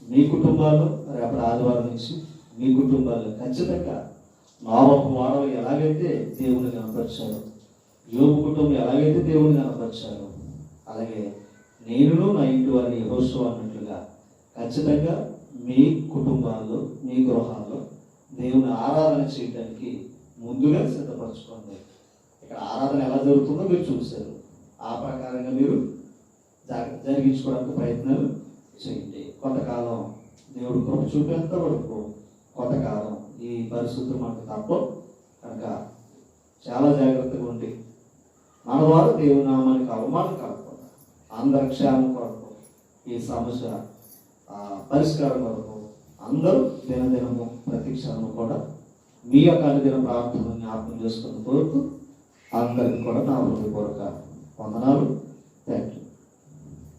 మీ కుటుంబాలు రేపటి ఆదివారం నుంచి మీ కుటుంబాలు ఖచ్చితంగా నోవహు వాడలు ఎలాగైతే దేవుని కనపరిచారో, యోబు కుటుంబం ఎలాగైతే దేవుని కనపరిచారో, అలాగే నేనును నా ఇంటి వారిని యెహోషువ అన్నట్లుగా ఖచ్చితంగా మీ కుటుంబాల్లో మీ గృహాల్లో దేవుని ఆరాధన చేయడానికి ముందుగా సిద్ధపరచుకోండి. ఇక్కడ ఆరాధన ఎలా జరుగుతుందో మీరు చూశారు, ఆ ప్రకారంగా మీరు జరిగించుకోవడానికి ప్రయత్నాలు చేయండి. కొంతకాలం దేవుడు కృప చూపేంత వరకు కొంతకాలం ఈ పరిస్థితులు మనకు తప్పవు. కనుక చాలా జాగ్రత్తగా ఉండి మన వారు దేవుని నామానికి అవమానం కాకుండా అందరి క్షేమం కొరకు ఈ సమస్య పరిష్కారం కొరకు అందరూ దినదినము ప్రతి క్షణము కూడా మీ యొక్క అనుదిన ప్రార్థనను జ్ఞాపకం చేసుకుని కోరుతూ అందరికి కూడా నా హృదయపూర్వక వందనాలు.